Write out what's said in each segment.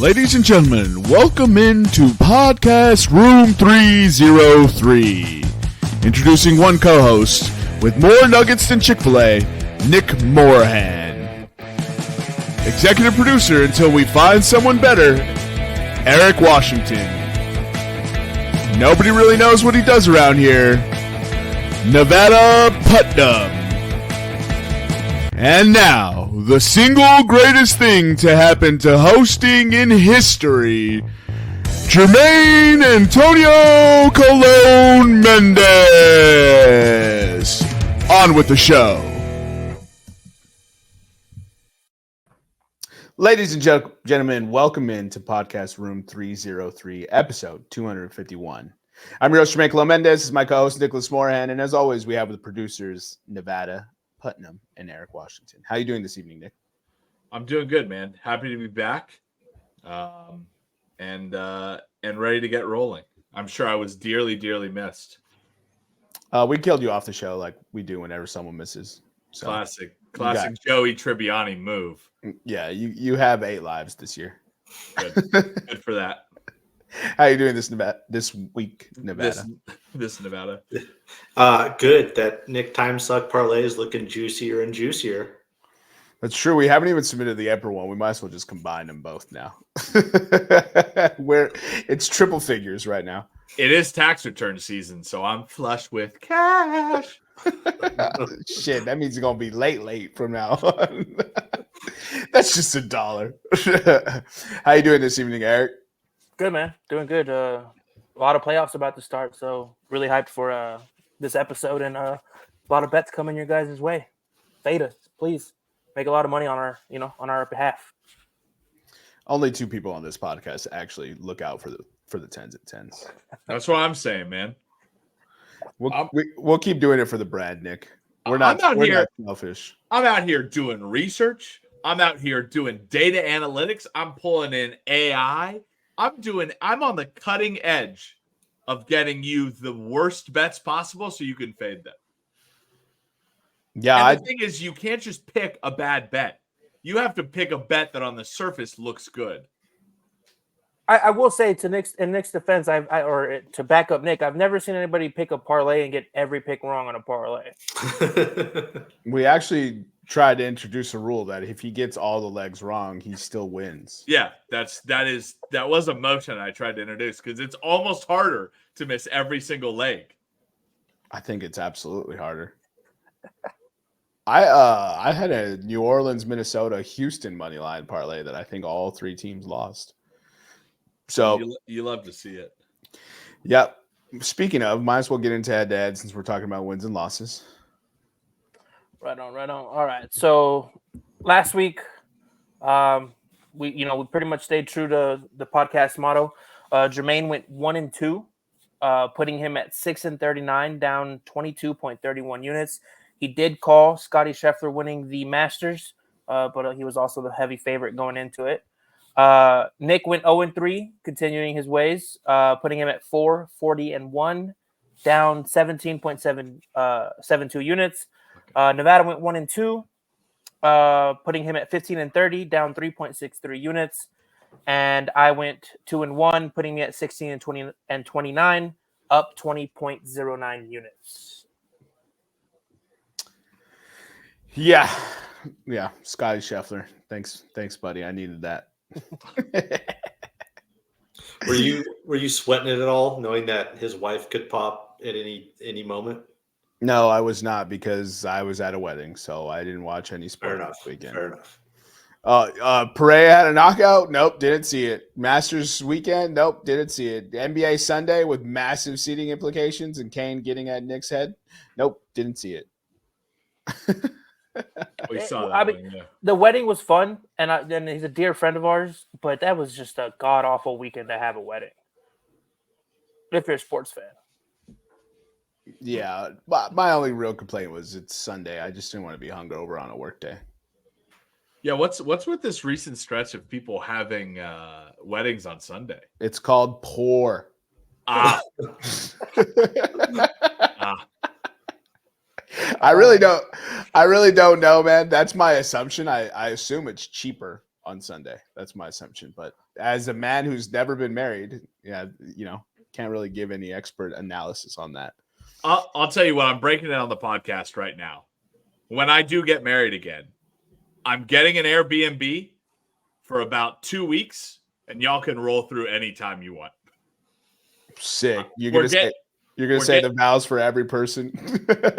Ladies and gentlemen, welcome into Podcast Room 303. Introducing one co-host with more nuggets than Chick-fil-A, Nick Morahan. Executive producer until we find someone better, Eric Washington. Nobody really knows what he does around here, Nevada Putnam. And now, the single greatest thing to happen to hosting in history, Jermaine Antonio Colon Mendez. On with the show. Ladies and gentlemen, welcome into Podcast Room 303, episode 251. I'm your host, Jermaine Colon Mendez. This is my co-host, Nicholas Morahan. And as always, we have the producers, Nevada Putnam and Eric Washington. How are you doing this evening, Nick? I'm doing good, man. Happy to be back, and ready to get rolling. I'm sure I was dearly missed. We killed you off the show like we do whenever someone misses. So, classic Joey Tribbiani move. Yeah, you have 8 lives this year. Good for that. How are you doing this week, Nevada? This Nevada. Good. That Nick Time Suck parlay is looking juicier and juicier. That's true. We haven't even submitted the April one. We might as well just combine them both now. Where it's triple figures right now. It is tax return season, so I'm flush with cash. Shit, that means it's gonna be late from now on. That's just $1. How you doing this evening, Eric? Good, man. Doing good. A lot of playoffs about to start, so really hyped for this episode, and a lot of bets coming your guys' way. Fade us, please. Make a lot of money on our behalf. Only 2 people on this podcast actually look out for the 10s at 10s. That's what I'm saying, man. We'll keep doing it for the Brad, Nick. We're not selfish. I'm out here doing research. I'm out here doing data analytics. I'm pulling in AI. I'm on the cutting edge of getting you the worst bets possible so you can fade them. Yeah. And the thing is, you can't just pick a bad bet. You have to pick a bet that on the surface looks good. I will say in Nick's defense, or to back up Nick, I've never seen anybody pick a parlay and get every pick wrong on a parlay. We actually tried to introduce a rule that if he gets all the legs wrong, he still wins. Yeah, that was a motion I tried to introduce because it's almost harder to miss every single leg. I think it's absolutely harder. I had a New Orleans, Minnesota, Houston money line parlay that I think all 3 teams lost. So you love to see it. Yep. Speaking of, might as well get into head-to-head since we're talking about wins and losses. Right on. All right. So last week, we pretty much stayed true to the podcast motto. Jermaine went 1-2, putting him at 6-39, down 22.31 units. He did call Scottie Scheffler winning the Masters, but he was also the heavy favorite going into it. Nick went 0-3, continuing his ways, putting him at 4-40-1, down 17.72 units. Nevada went 1-2, putting him at 15-30, down 3.63 units. And I went 2-1, putting me at 16-29, up 20.09 units. Yeah. Scottie Scheffler. Thanks, buddy. I needed that. Were you sweating it at all, knowing that his wife could pop at any moment? No, I was not because I was at a wedding, so I didn't watch any sport this weekend. Fair enough. Pereira had a knockout. Nope, didn't see it. Masters weekend. Nope, didn't see it. NBA Sunday with massive seating implications and Kane getting at Nick's head. Nope, didn't see it. We saw that. The wedding was fun, and he's a dear friend of ours, but that was just a god awful weekend to have a wedding. If you're a sports fan. Yeah, my only real complaint was it's Sunday. I just didn't want to be hungover on a work day. Yeah, what's with this recent stretch of people having weddings on Sunday? It's called poor. I really don't know, man. That's my assumption. I assume it's cheaper. on Sunday. That's my assumption. But as a man who's never been married, can't really give any expert analysis on that. I'll tell you what, I'm breaking it on the podcast right now. When I do get married again, I'm getting an Airbnb for about 2 weeks, and y'all can roll through anytime you want. Sick. You're gonna say the vows for every person.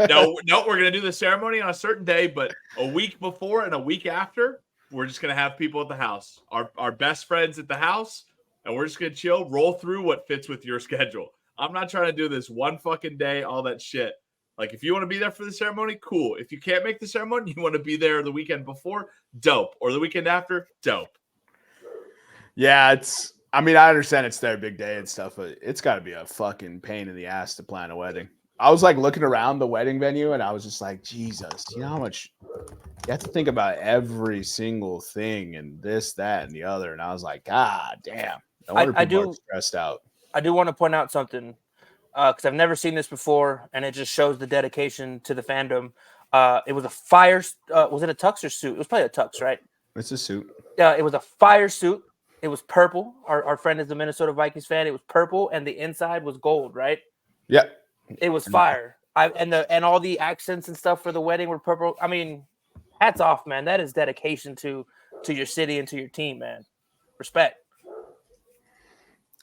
No, we're gonna do the ceremony on a certain day, but a week before and a week after, we're just gonna have people at the house, our best friends at the house, and we're just gonna chill, roll through what fits with your schedule. I'm not trying to do this one fucking day, all that shit. Like, if you want to be there for the ceremony, cool. If you can't make the ceremony, you want to be there the weekend before, dope. Or the weekend after, dope. Yeah, I understand it's their big day and stuff, but it's got to be a fucking pain in the ass to plan a wedding. I was like looking around the wedding venue and I was just like, Jesus, you know how much you have to think about every single thing and this, that, and the other. And I was like, God damn. No wonder people are stressed out. I do want to point out something because I've never seen this before, and it just shows the dedication to the fandom. It was a fire. Was it a tux or suit? It was probably a tux, right? It's a suit. Yeah, it was a fire suit. It was purple. Our friend is a Minnesota Vikings fan. It was purple, and the inside was gold, right? Yeah. It was fire. And all the accents and stuff for the wedding were purple. I mean, hats off, man. That is dedication to your city and to your team, man. Respect.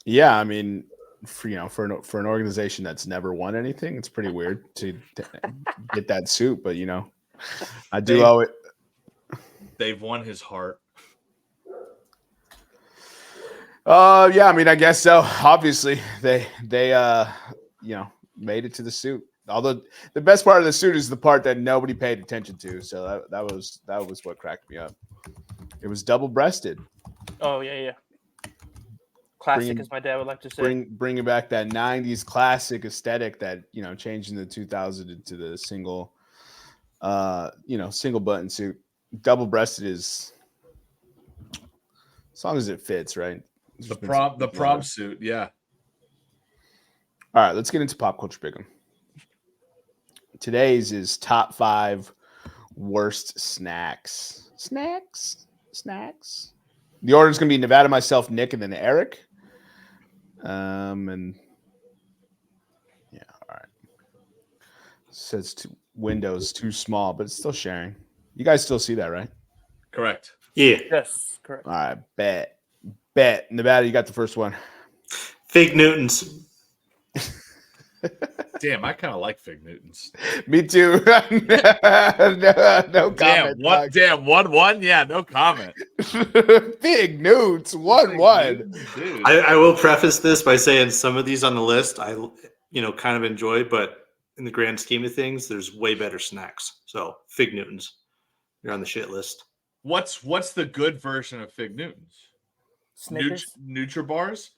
Yeah, I mean, for an organization that's never won anything, it's pretty weird to get that suit. But I do owe it. They've won his heart. Yeah, I mean, I guess so. Obviously, they made it to the suit. Although the best part of the suit is the part that nobody paid attention to. So that was what cracked me up. It was double-breasted. Oh yeah. Classic, as my dad would like to say. Bringing back that 90s classic aesthetic that, changed in the 2000s into the single button suit. Double-breasted is, as long as it fits, right? The prom suit, yeah. All right, let's get into pop culture pick'em. Today's is top 5 worst snacks. Snacks. The order is going to be Nevada, myself, Nick, and then Eric. And yeah, all right. It says Windows too small, but it's still sharing. You guys still see that, right? Correct. Yeah. Yes, correct. All right, bet. Nevada, you got the first one. Fig Newtons. Damn, I kind of like Fig Newtons. Me too. No comment. Damn, 1-1? Yeah, no comment. Fig Newts, 1-1. I will preface this by saying some of these on the list I kind of enjoy, but in the grand scheme of things, there's way better snacks. So Fig Newtons, you're on the shit list. What's the good version of Fig Newtons? Snickers? Nutribars?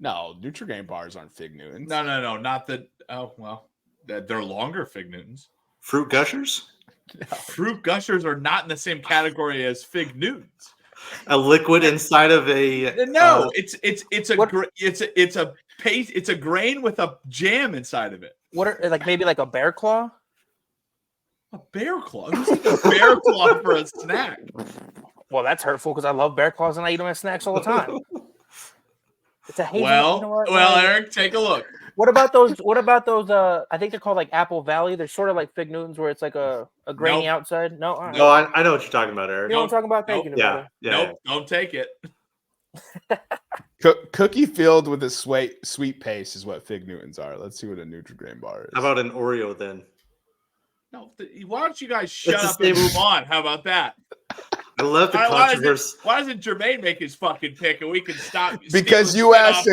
No, Nutri-Grain bars aren't Fig Newtons. No, not that. Oh, well, they're longer Fig Newtons. Fruit Gushers? No. Fruit Gushers are not in the same category as Fig Newtons. A liquid inside of a no. It's a paste. It's a grain with a jam inside of it. What are maybe like a Bear Claw? A Bear Claw? Who's like a Bear Claw for a snack? Well, that's hurtful because I love Bear Claws and I eat them as snacks all the time. It's a hazelnut. Well, Eric, take a look. What about those? I think they're called like Apple Valley. They're sort of like Fig Newtons, where it's like a grainy outside. No, all right. No, I know what you're talking about, Eric. You know what I'm talking about? Thank you, Nevada. Nope, don't take it. Cookie filled with a sweet paste is what Fig Newtons are. Let's see what a Nutri-Grain bar is. How about an Oreo then? No, why don't you guys shut up and move on? How about that? I love the controversy. Why doesn't Jermaine make his fucking pick and we can stop? Because you asked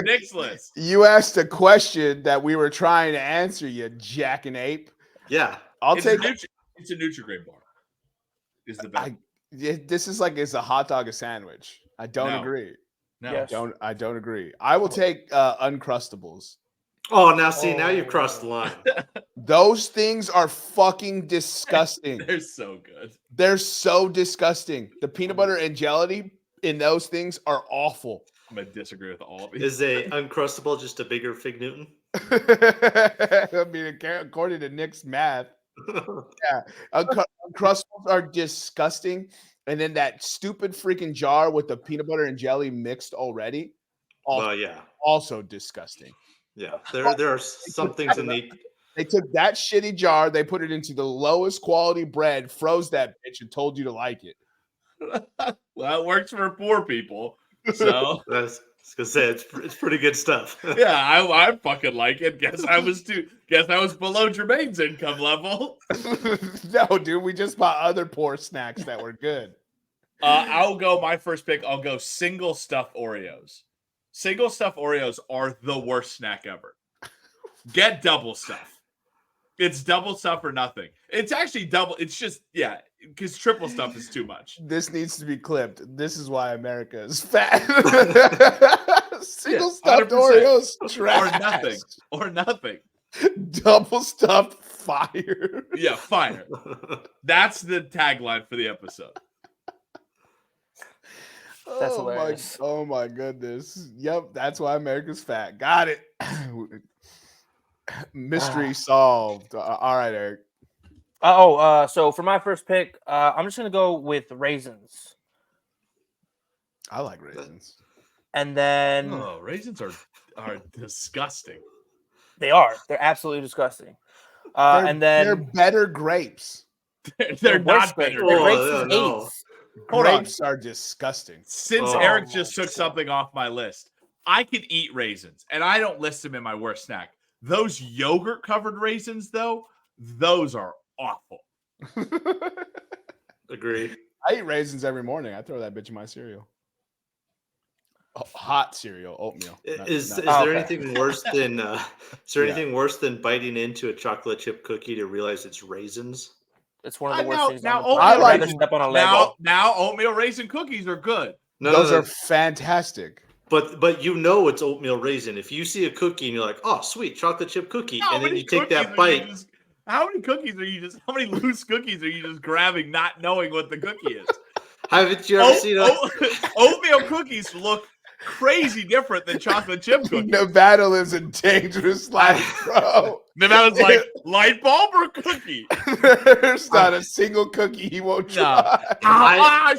a question that we were trying to answer, you jackanapes. Yeah, it's a Nutri-Grain bar. Is the best. This is like, is a hot dog a sandwich? I don't agree. No, yes. I don't agree. I will take Uncrustables. Oh, now you've crossed the line. Those things are fucking disgusting. They're so good. They're so disgusting. The peanut butter and jelly in those things are awful. I'm gonna disagree with all of these. Is a Uncrustable just a bigger Fig Newton? I mean, according to Nick's math, yeah, Uncrustables are disgusting. And then that stupid freaking jar with the peanut butter and jelly mixed already. Also, yeah. also disgusting. Yeah. There are some things in the They took that shitty jar, they put it into the lowest quality bread, froze that bitch, and told you to like it. Well, it works for poor people. So I was gonna say it's pretty good stuff. yeah, I fucking like it. Guess I was below Jermaine's income level. No, dude, we just bought other poor snacks that were good. I'll go my first pick. I'll go single stuff Oreos. Single stuff Oreos are the worst snack ever. Get double stuff. It's double stuff or nothing. It's actually double. It's just, because triple stuff is too much. This needs to be clipped. This is why America is fat. Single stuffed 100%. Oreos, trash. Or nothing. Double stuffed fire. Yeah, fire. That's the tagline for the episode. That's hilarious. Oh my goodness. Yep, that's why America's fat. Got it. Mystery solved. All right, Eric. So for my first pick, I'm just gonna go with raisins. I like raisins. And then Raisins are disgusting. they're absolutely disgusting. And then they're better grapes. They're not better. They're grapes Oh, with no. eights. Grapes are disgusting. Since Eric just took something off my list, I could eat raisins, and I don't list them in my worst snack. Those yogurt-covered raisins, though, those are awful. Agree. I eat raisins every morning. I throw that bitch in my cereal. Hot cereal, oatmeal. Is there anything worse than anything worse than biting into a chocolate chip cookie to realize it's raisins? It's one of the worst things. I like step on a Lego. Now oatmeal raisin cookies are good. Those are fantastic. But you know it's oatmeal raisin. If you see a cookie and you're like, oh, sweet, chocolate chip cookie, and then you take that bite. How many loose cookies are you just grabbing not knowing what the cookie is? Haven't you ever seen oatmeal cookies look crazy different than chocolate chip cookies. Nevada lives a dangerous life, bro. Nevada's like, light bulb or cookie? There's not a single cookie he won't try.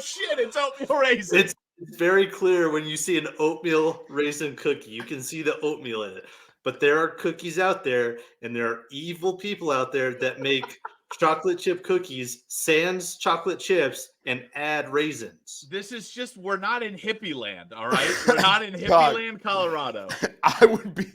Shit, it's oatmeal raisin. It's very clear when you see an oatmeal raisin cookie. You can see the oatmeal in it. But there are cookies out there, and there are evil people out there that make chocolate chip cookies, sans chocolate chips, and add raisins. This is just, we're not in hippie land, all right? We're not in hippie land, Colorado. I would be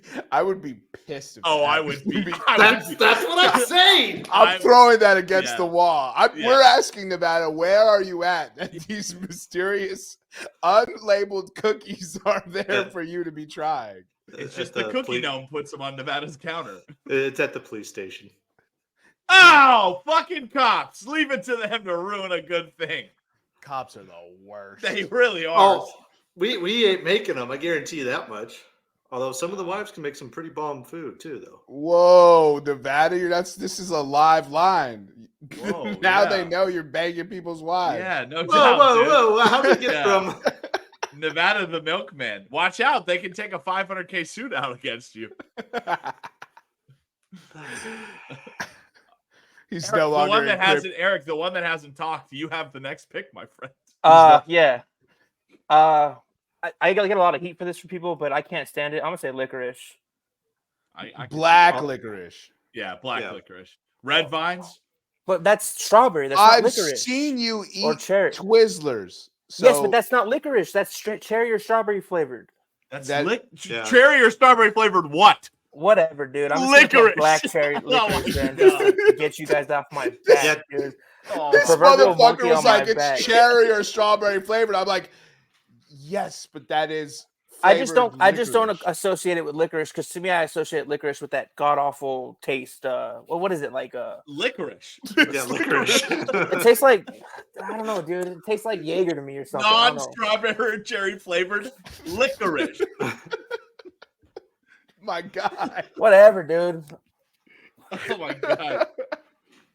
pissed. I would be. That's what I'm saying. I'm throwing that against the wall. Yeah. We're asking Nevada, where are you at? That these mysterious, unlabeled cookies are there for you to be trying. It's just the cookie gnome puts them on Nevada's counter. It's at the police station. Oh, fucking cops. Leave it to them to ruin a good thing. Cops are the worst. They really are. Oh, we ain't making them. I guarantee you that much. Although some of the wives can make some pretty bomb food too, though. Whoa, Nevada, this is a live line. Whoa, now they know you're banging people's wives. Yeah, no doubt. Whoa. How did we get from Nevada the milkman? Watch out. They can take a $500K suit out against you. He's Eric, no longer Eric, the one that hasn't talked, you have the next pick, my friend. Yeah. I get a lot of heat for this from people, but I can't stand it. I'm gonna say licorice. I black licorice. Yeah, licorice. Red vines. But that's strawberry. That's not I've licorice. seen you eat or cherry. Twizzlers. So yes, but that's not licorice. That's cherry or strawberry flavored. Cherry or strawberry flavored what? Whatever, dude. I'm just licorice. Black cherry licorice then, just to get you guys off my back, dude. This motherfucker was like, it's cherry or strawberry flavored. I'm like, yes, but that is. I just don't associate it with licorice because to me, I associate licorice with that god awful taste. What is it like? Licorice. Yeah, licorice. It tastes like I don't know, dude. It tastes like Jaeger to me or something. Non-strawberry or cherry flavored licorice. My God. Whatever, dude. Oh my God.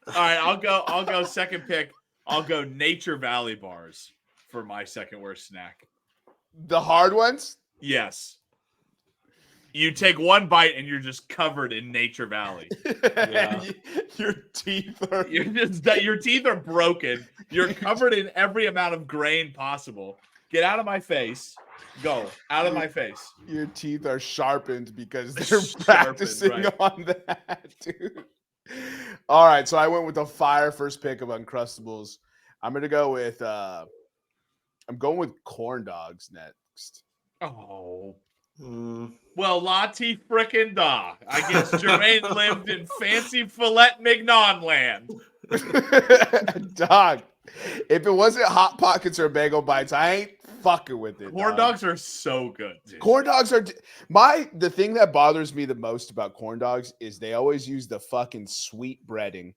All right, I'll go second pick. I'll go Nature Valley bars for my second worst snack. The hard ones? Yes. You take one bite and you're just covered in Nature Valley. Yeah. Your teeth are. Your teeth are broken. You're covered in every amount of grain possible. Get out of my face. Go out of my face. Your teeth are sharpened because they're practicing on that, dude. All right, so I went with the fire first pick of Uncrustables. I'm gonna go with. I'm going with corn dogs next. Oh. Well, Lottie frickin' da. I guess Jermaine lived in fancy filet mignon land. Dog, if it wasn't Hot Pockets or Bagel Bites, I ain't fucking with it. Corn dogs are so good, dude. Corn dogs are the thing that bothers me the most about corn dogs is they always use the fucking sweet breading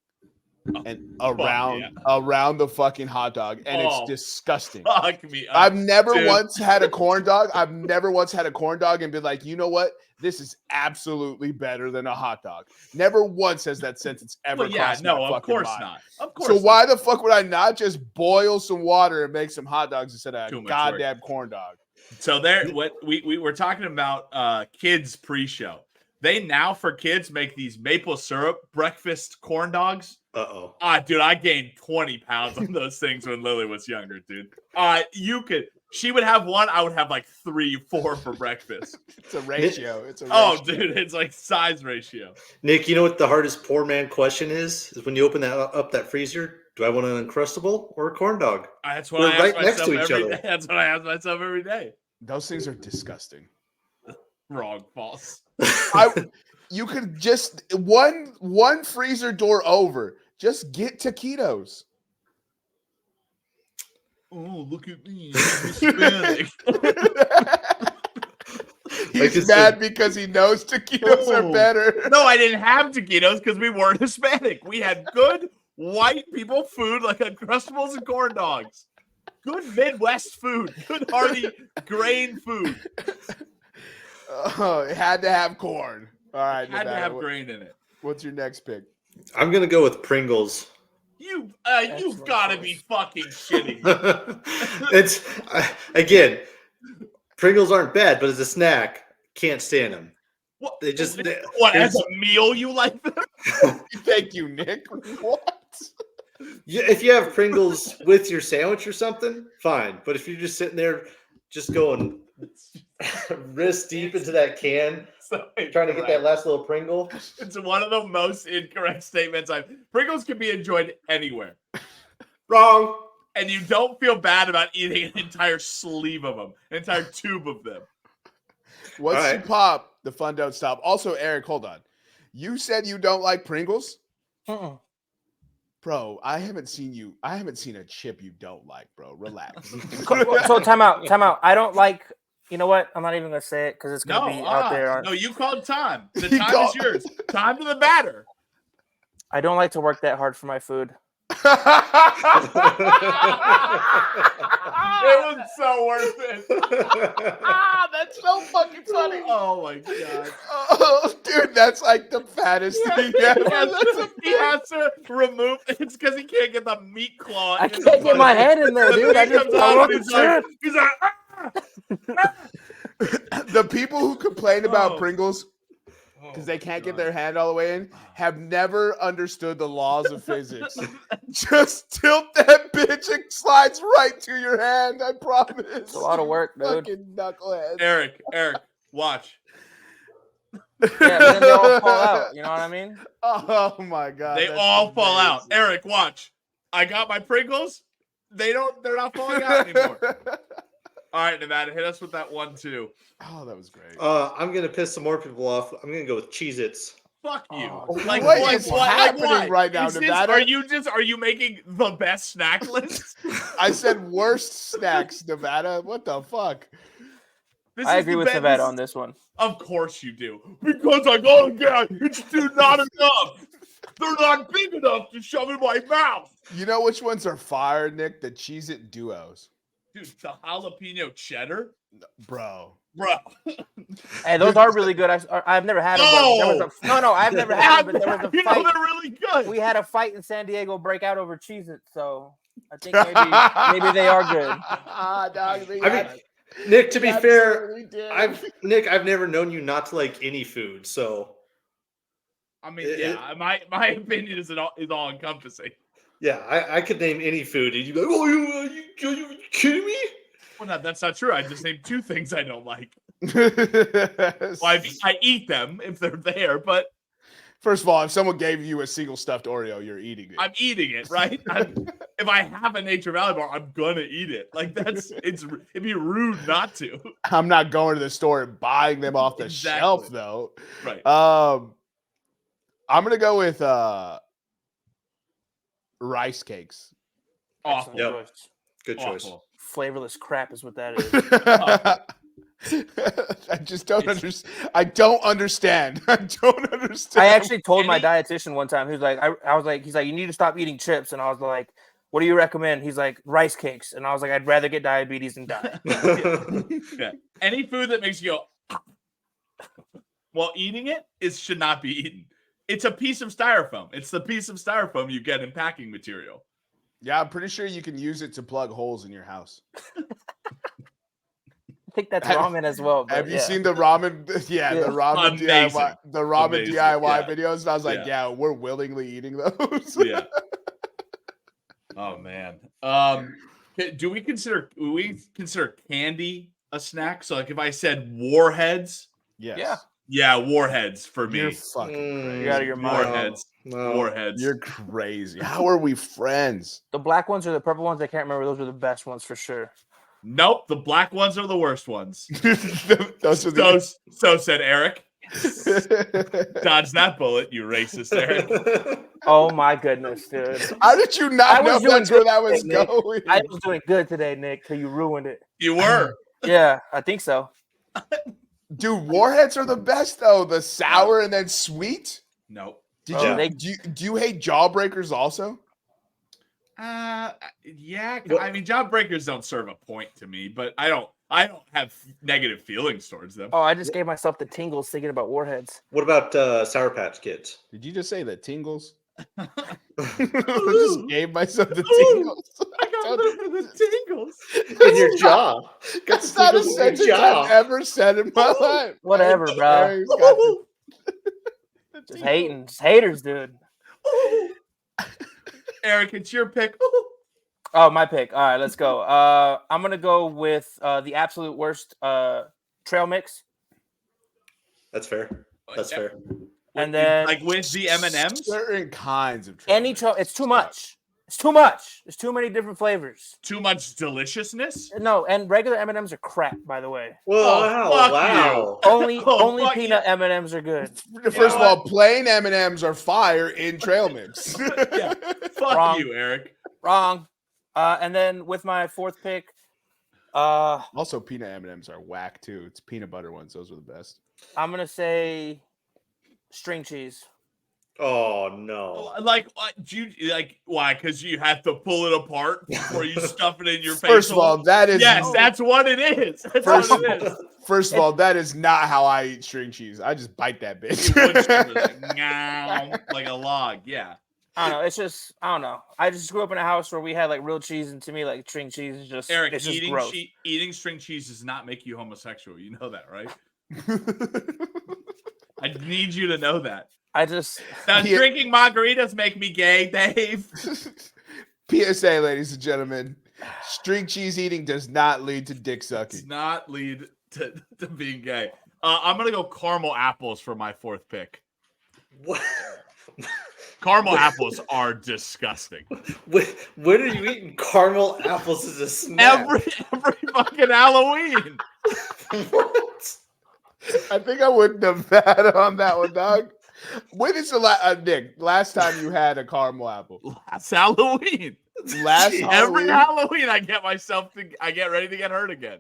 and around the fucking hot dog, and it's disgusting. Fuck me up, I've never once had a corn dog. I've never once had a corn dog and been like, you know what? This is absolutely better than a hot dog. Never once has that sentence ever crossed my fucking of course mind. not. Of course. So why the fuck would I not just boil some water and make some hot dogs instead of a goddamn corn dog? So what we were talking about kids pre-show. They now for kids make these maple syrup breakfast corn dogs. Uh-oh. Dude, I gained 20 pounds on those things when Lily was younger, dude. She would have one, I would have like 3, 4 for breakfast. It's a ratio. Dude, it's like size ratio. Nick, you know what the hardest poor man question is when you open that freezer? Do I want an Uncrustable or a corn dog? That's what I ask myself every day. That's what I ask myself every day. Those things are disgusting. Wrong, false. You could just one freezer door over. Just get taquitos. Oh, look at me. I'm Hispanic. He's mad because he knows taquitos are better. No, I didn't have taquitos because we weren't Hispanic. We had good white people food like Uncrustables and corn dogs. Good Midwest food. Good hearty grain food. Oh, it had to have corn. All right. Had to have grain in it. What's your next pick? I'm going to go with Pringles. You've got to be fucking shitting. It's again, Pringles aren't bad, but as a snack, can't stand them. What? As a meal you like them? Thank you, Nick. What? If you have Pringles with your sandwich or something, fine. But if you're just sitting there, just going wrist deep into that can, trying to get that last little Pringle. It's one of the most incorrect statements Pringles can be enjoyed anywhere. Wrong. And you don't feel bad about eating an entire sleeve of them, an entire tube of them. Once you pop, the fun don't stop. Also, Eric, hold on. You said you don't like Pringles? Bro, I haven't seen a chip you don't like, bro. Relax. So time out. I don't like. You know what? I'm not even gonna say it because it's gonna be out there. No, you called time. The time is yours. Time to the batter. I don't like to work that hard for my food. It was so worth it. That's so fucking funny. Oh my god. Oh, dude, that's like the fattest thing ever. He has to remove. It's because he can't get the meat claw. I can't get my head in there, dude. He's like, the people who complain about Pringles because they can't get their hand all the way in have never understood the laws of physics. Just tilt that bitch and slides right to your hand. I promise. It's a lot of work, dude. Fucking knucklehead. Eric, watch. Yeah, but then they all fall out. You know what I mean? Oh my god. They all fall out. Eric, watch. I got my Pringles. They're not falling out anymore. All right, Nevada, hit us with that 1-2. Oh, that was great. I'm gonna piss some more people off. I'm gonna go with Cheez-Its. Fuck you. What is happening right now, Nevada? Are you making the best snack list? I said worst snacks, Nevada. What the fuck? I agree with Nevada on this one. Of course you do. Because I go again, it's still not enough. They're not big enough to shove in my mouth. You know which ones are fire, Nick? The Cheez-It Duos. Dude, the jalapeno cheddar? Bro. Hey, those are really good. I've never had them. No, I've never had them, but there was a fight. They're really good. We had a fight in San Diego break out over Cheez-It, so I think maybe they are good. Nick, to be fair, Absolutely did. I've never known you not to like any food, so I mean, my opinion is all encompassing. yeah, I could name any food, and you'd be like, "Oh, you kidding me?" Well, no, that's not true. I just named 2 things I don't like. Well, I eat them if they're there, but first of all, if someone gave you a single stuffed Oreo, you're eating it. I'm eating it, right? If I have a Nature Valley bar, I'm gonna eat it. Like it'd be rude not to. I'm not going to the store and buying them off the shelf, though. Right. I'm gonna go with rice cakes. Awful. Yep. Choice. Good choice. Awful. Flavorless crap is what that is. I just don't understand. I don't understand. I don't understand. I actually told my dietitian one time. He was like, I was like, he's like, you need to stop eating chips, and I was like, what do you recommend? He's like, rice cakes, and I was like, I'd rather get diabetes than die. Yeah. Any food that makes you go while eating it should not be eaten. It's a piece of styrofoam. It's the piece of styrofoam you get in packing material. Yeah, I'm pretty sure you can use it to plug holes in your house. I think that's ramen as well. Have you seen the ramen? Yeah, the ramen Amazing. DIY, the ramen Amazing. DIY Yeah. videos. And I was like, Yeah. we're willingly eating those. Yeah. Oh man. Do we consider candy a snack? So like if I said Warheads, Yes. Yeah. yeah, Warheads for me. You're fucking crazy. You're out of your mind. Warheads. No. Warheads. You're crazy. How are we friends? The black ones or the purple ones? I can't remember. Those were the best ones for sure. Nope, the black ones are the worst ones. Those are the So said Eric. Dodge that bullet, you racist Eric. Oh my goodness, dude! How did you not I know was doing that's where good that was today, Nick. going? I was doing good today, Nick, till you ruined it. You were. Yeah, I think so. Dude, Warheads are the best though. The sour and then sweet. Nope. Did Oh. you do you hate Jawbreakers also? Yeah. I mean, Jawbreakers don't serve a point to me, but I don't have negative feelings towards them. Oh, I just gave myself the tingles thinking about Warheads. What about Sour Patch Kids? Did you just say the tingles? I just gave myself the tingles. I got the tingles. In your jaw. Got That's not a tingles in your sentence jaw. I've ever said in my life. Whatever, bro. Eric's got the Just hating, just haters, dude. Eric, it's your pick. Oh, my pick. All right, let's go. I'm gonna go with the absolute worst trail mix, That's fair. That's fair. and then Like with the M&Ms, certain kinds of trail any mix. trail. It's too much. It's too much. There's too many different flavors. too much deliciousness. No, and regular M&Ms are crap, by the way. Whoa, fuck wow. Only only fuck peanut M&Ms are good. First of all, plain M&Ms are fire in trail mix. Yeah. Fuck Wrong. you, Eric. Wrong. And then with my fourth pick, Also, peanut M&Ms are whack too. It's peanut butter ones; those are the best. I'm gonna say string cheese. Oh no. Like, why? Because you have to pull it apart before you stuff it in your face. First of all, that is yes, that's what it is. That's First- what it is. First of all, that is not how I eat string cheese. I just bite that bitch. You would just do it like, "Meow," like a log. Yeah. I don't know. It's just I don't know. I just grew up in a house where we had like real cheese, and to me, like string cheese is just Eric, it's just gross. eating string cheese does not make you homosexual. You know that, right? I need you to know that. I just Does Yeah. drinking margaritas make me gay, Dave? PSA, ladies and gentlemen, string cheese eating does not lead to dick Does sucking. not lead to being gay. I'm gonna go caramel apples for my fourth pick. What? Caramel apples are disgusting. When are you eating caramel apples as a snack? Every fucking Halloween. What? I think I wouldn't have bet on that one, dog. When is the Nick? Last time you had a caramel apple? Last Halloween. Last Every Halloween? Halloween, I get ready to get hurt again.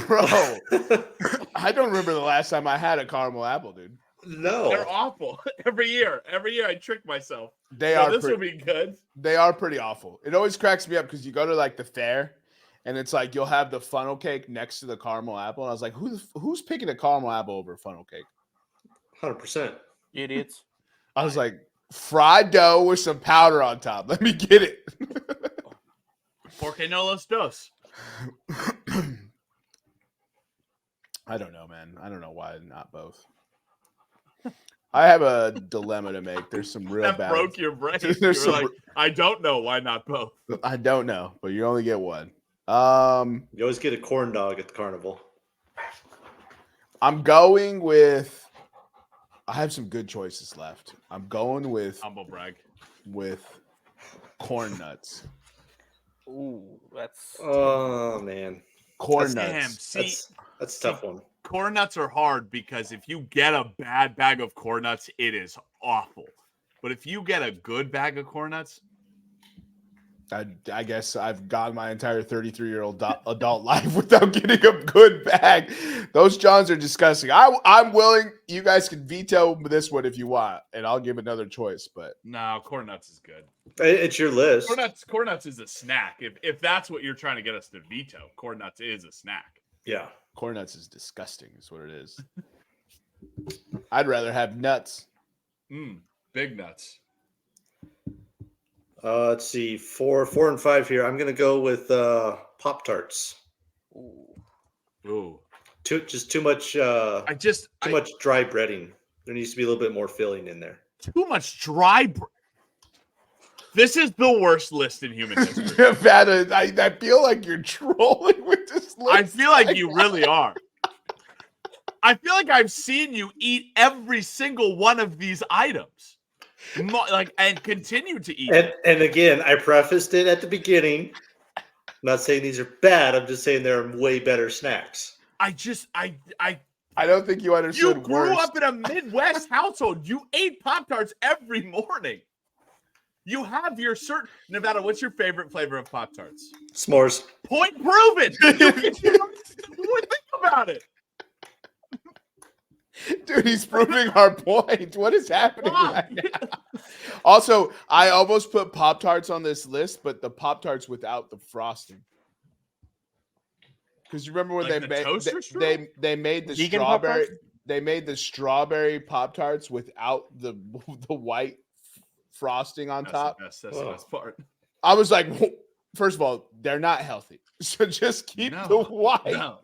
Bro, I don't remember the last time I had a caramel apple, dude. No. They're awful. Every year I trick myself. They So are this will pretty, be good. they are pretty awful. It always cracks me up because you go to like the fair and it's like you'll have the funnel cake next to the caramel apple. And I was like, who's picking a caramel apple over funnel cake? 100%. idiots. I was like, fried dough with some powder on top. Let me get it. Porque no los dos. I don't know, man. I don't know why not both. I have a dilemma to make. There's some real That bad. broke your brain. You There's were some like, I don't know. Why not both? I don't know, but you only get one. You always get a corn dog at the carnival. I'm going with. I have some good choices left. I'm going with Humble brag. corn nuts. Ooh, that's Oh man, Corn Damn, nuts. see, that's a tough one. corn nuts are hard because if you get a bad bag of corn nuts, it is awful. But if you get a good bag of corn nuts, I guess I've gone my entire 33-year-old adult life without getting a good bag. Those Johns are disgusting. I'm willing. You guys can veto this one if you want, and I'll give another choice. But no, corn nuts is good. It's your list. Corn nuts is a snack. If that's what you're trying to get us to veto, corn nuts is a snack. Yeah. corn nuts is disgusting. Is what it is. I'd rather have nuts. Big nuts. Let's see, 4 and 5 here. I'm gonna go with Pop-Tarts. Ooh. Too much. Too much dry breading. There needs to be a little bit more filling in there. Too much dry. This is the worst list in human history. I feel like you're trolling with this list. I feel like you really are. I feel like I've seen you eat every single one of these items. And continue to eat. And again, I prefaced it at the beginning. I'm not saying these are bad. I'm just saying they're way better snacks. I don't think you understood. You grew up in a Midwest household. You ate Pop-Tarts every morning. You have your certain Nevada. What's your favorite flavor of Pop-Tarts? S'mores. Point proven. You think about it. Dude, he's proving our point. What is happening right now? Also, I almost put Pop-Tarts on this list, but the Pop-Tarts without the frosting. Because you remember when they made the Vegan strawberry Pop-Tarts? They made the strawberry Pop-Tarts without the white frosting on top. That's the best part. I was like, first of all, they're not healthy. So just keep the white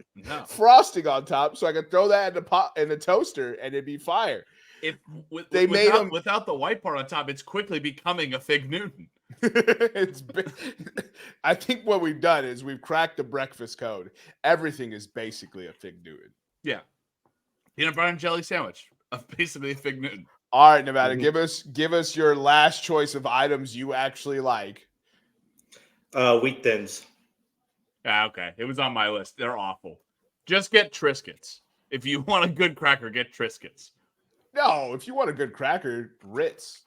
frosting on top so I can throw that in the toaster and it'd be fire. Without the white part on top, it's quickly becoming a Fig Newton. I think what we've done is we've cracked the breakfast code. Everything is basically a Fig Newton. Yeah. Peanut butter and jelly sandwich of basically a Fig Newton. All right, Nevada, give us your last choice of items you actually like. Wheat Thins. Yeah, okay. It was on my list. They're awful. Just get Triscuits. If you want a good cracker, get Triscuits. No, if you want a good cracker, Ritz.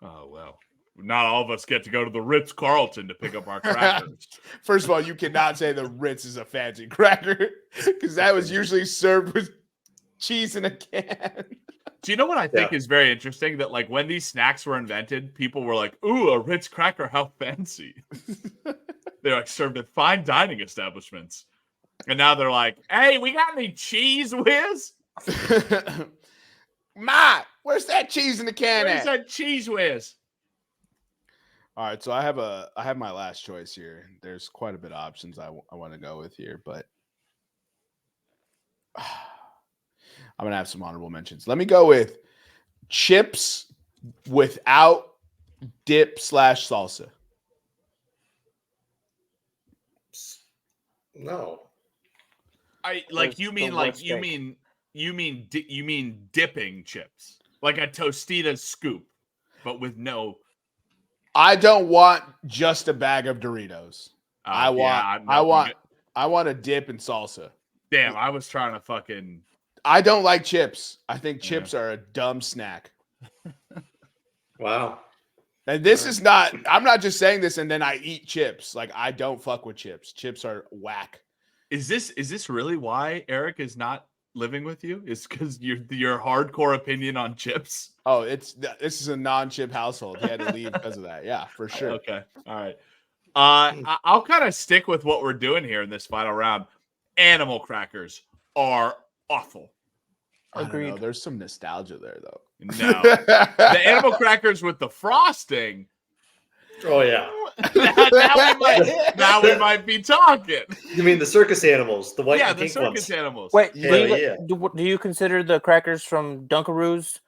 Oh, well. Not all of us get to go to the Ritz-Carlton to pick up our crackers. First of all, you cannot say the Ritz is a fancy cracker because that was usually served with cheese in a can. Do you know what I think is very interesting? That like when these snacks were invented, people were like, ooh, a Ritz cracker, how fancy. They're like served at fine dining establishments. And now they're like, hey, we got any cheese whiz? Ma, where's that cheese in the can? Where's that cheese whiz? All right, so I have my last choice here. There's quite a bit of options I want to go with here, but I'm going to have some honorable mentions. Let me go with chips without dip / salsa. No. You mean dipping chips. Like a Tostitos scoop, but with no. I don't want just a bag of Doritos. I want a dip and salsa. Damn, I was trying to fucking. I don't like chips. I think chips are a dumb snack. Wow. And this is not, I'm not just saying this and then I eat chips. Like, I don't fuck with chips. Chips are whack. Is this really why Eric is not living with you? Is because your hardcore opinion on chips? Oh, this is a non-chip household. He had to leave because of that. Yeah, for sure. Okay. All right. I'll kind of stick with what we're doing here in this final round. Animal crackers are awful. Agreed. There's some nostalgia there, though. No. The animal crackers with the frosting, Oh yeah. now we might be talking. You mean the circus animals, the white and The pink circus ones? animals. Wait, Hell do you consider the crackers from Dunkaroos?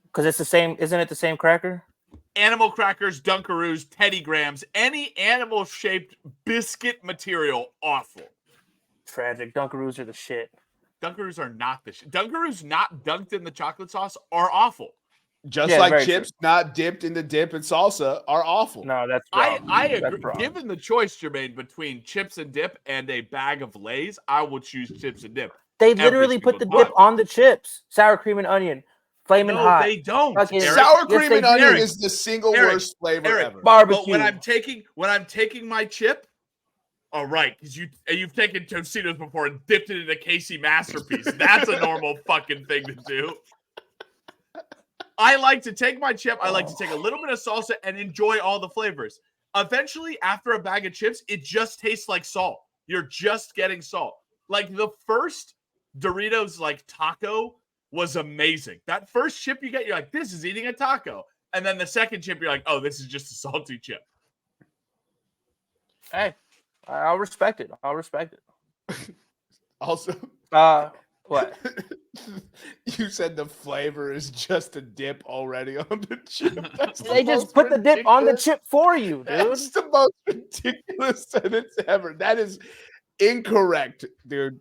Because it's the same, isn't it the same cracker? Animal crackers, Dunkaroos, Teddy Grahams, any animal-shaped biscuit material, awful. Tragic. Dunkaroos are the shit. Dunkaroos are not the shit. Dunkaroos not dunked in the chocolate sauce are awful. Just Yeah, like very chips true. not dipped in the dip and salsa are awful. No, that's wrong. I That's agree. wrong. Given the choice, Jermaine, between chips and dip and a bag of Lay's, I will choose chips and dip. They every literally put the single dip time. on the chips. Sour cream and onion. Flaming No, hot. they don't. Fucking- Eric. Sour Yes, cream they and do. onion Eric, is the single Eric, worst flavor Eric, ever. Barbecue. But when I'm taking my chip, all right, because you've taken Tostitos before and dipped it in a Casey masterpiece. That's a normal fucking thing to do. I like to take my chip. I like to take a little bit of salsa and enjoy all the flavors. Eventually, after a bag of chips, it just tastes like salt. You're just getting salt. Like the first Doritos like taco was amazing. That first chip you get, you're like, this is eating a taco. And then the second chip, you're like, oh, this is just a salty chip. Hey, I'll respect it. I'll respect it. Also, What? you said the flavor is just a dip already on the chip. That's They the just most put the dip on the ridiculous- chip for you, dude. That's the most ridiculous sentence ever. That is incorrect, dude.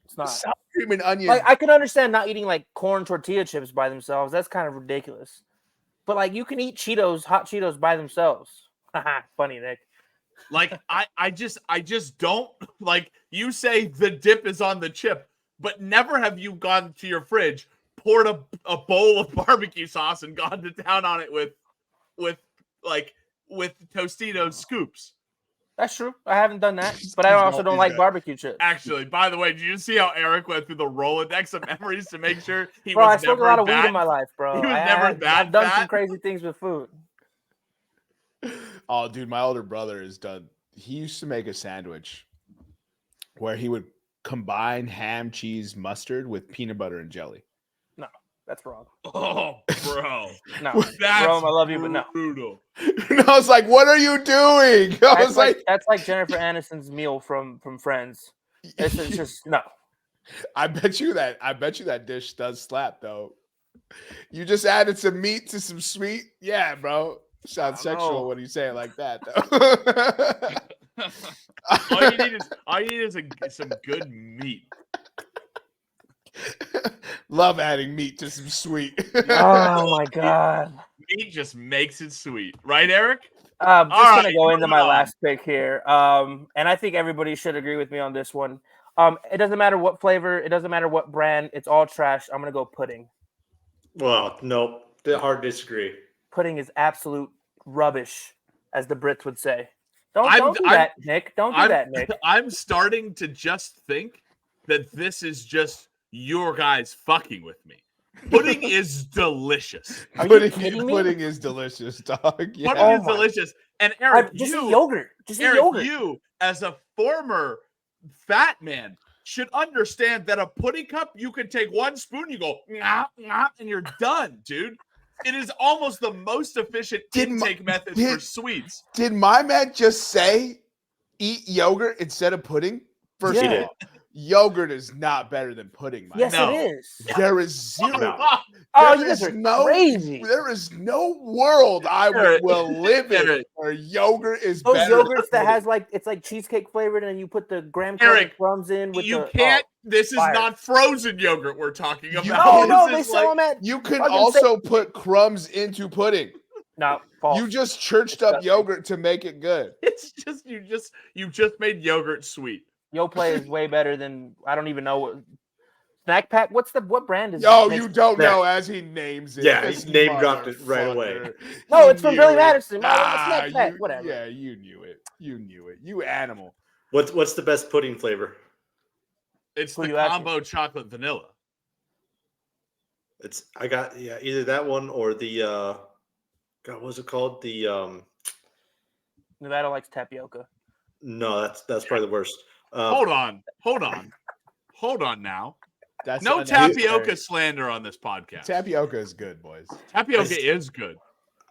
It's not. Sour cream and onion. Like, I can understand not eating like corn tortilla chips by themselves. That's kind of ridiculous. But like, you can eat Cheetos, hot Cheetos by themselves. Haha, funny, Nick. Like, I just don't like you say the dip is on the chip, but never have you gone to your fridge, poured a bowl of barbecue sauce and gone to town on it with Tostitos scoops. That's true. I haven't done that, but I also don't like barbecue chips. Actually, by the way, did you see how Eric went through the Rolodex of memories to make sure he Bro, I was smoked never a lot of that? weed in my life, bro. He was never that I've done some fat? crazy things with food. Oh, dude, my older brother is done. He used to make a sandwich where he would combine ham, cheese, mustard with peanut butter and jelly. No, that's wrong. Oh, bro. No, That's Rome, I love you, but no. brutal. And I was like, "What are you doing?" I was like, That's like Jennifer Aniston's meal from Friends. It's just no. I bet you that dish does slap though. You just added some meat to some sweet. Yeah, bro. Sounds sexual when you say it like that, though. all you need is some good meat. Love adding meat to some sweet. Oh my god. Meat just makes it sweet, right, Eric? Just All gonna right, go into my moving on. last pick here. And I think everybody should agree with me on this one. It doesn't matter what flavor, it doesn't matter what brand, it's all trash. I'm gonna go pudding. Well, nope. Hard disagree. Pudding is absolute rubbish, as the Brits would say. Don't do I'm- that, Nick. Don't do that, Nick. I'm starting to just think that this is just your guys fucking with me. Pudding is delicious. Are you kidding me? Pudding is delicious, dog. Yeah. Pudding Oh is my- delicious. And Eric, Just you eat yogurt. Just eat Eric, yogurt. you as a former fat man should understand that a pudding cup, you can take one spoon, you go, "Nyah, nyah," and you're done, dude. It is almost the most efficient intake method for sweets. Did my man just say eat yogurt instead of pudding? First Yeah. of all, yogurt is not better than pudding, my Yes, man. No. it is. There is zero. Oh, There you guys is are crazy. There is no world I Eric, will live in Eric. where yogurt is Those better. yogurts that than has like it's like cheesecake flavored, and you put the graham Eric, crumbs in with You the. can't. This is fire. not frozen yogurt we're talking about. Oh no, This they is sell like- them at. You can Fucking also put crumbs into pudding. No, false. You just churched up Disgusting. yogurt to make it good. It's just you just made yogurt sweet. YoPlay is way better than I don't even know what snack pack. What brand is? Yo, it? you don't that. know as he names it. Yeah, This he name dropped it right away. motherfucker. No, You it's from knew Billy it. Madison. Ah, Snack pack, whatever. Yeah, you knew it. You knew it. You animal. What's the best pudding flavor? It's Who the you asking? combo chocolate vanilla. Either that one or the God, what was it called? The Nevada likes tapioca. no, that's probably the worst. Hold on now. That's No unnecessary. tapioca slander on this podcast. Tapioca is good, boys. Tapioca is good.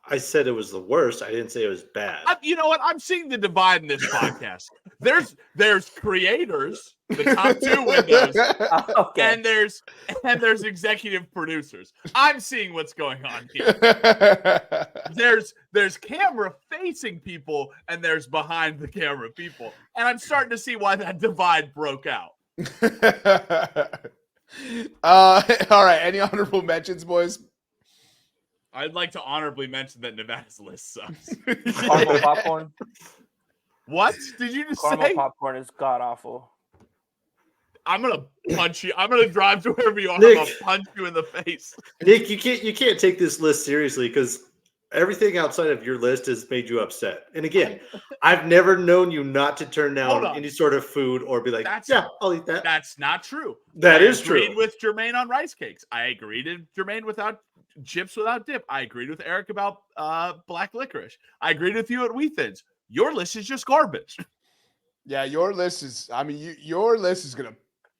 I said it was the worst. I didn't say it was bad. You know what? I'm seeing the divide in this podcast. There's creators, the top 2 windows, Okay. and there's executive producers. I'm seeing what's going on here. There's camera facing people, and there's behind the camera people, and I'm starting to see why that divide broke out. All right. Any honorable mentions, boys? I'd like to honorably mention that Nevada's list sucks. Caramel popcorn. What did you just Caramel say? popcorn is god awful. I'm gonna punch you. I'm gonna drive to wherever you are. Nick. I'm gonna punch you in the face. Nick, you can't take this list seriously because everything outside of your list has made you upset. And again, I've never known you not to turn Hold down on. any sort of food or be like, yeah, I'll eat that. That's not true. That is I true. agreed with Jermaine on rice cakes. I agreed with Jermaine without chips without dip. I agreed with Eric about black licorice. I agreed with you at Wheat Thins. Your list is just garbage. Yeah, your list is. I mean, your list is gonna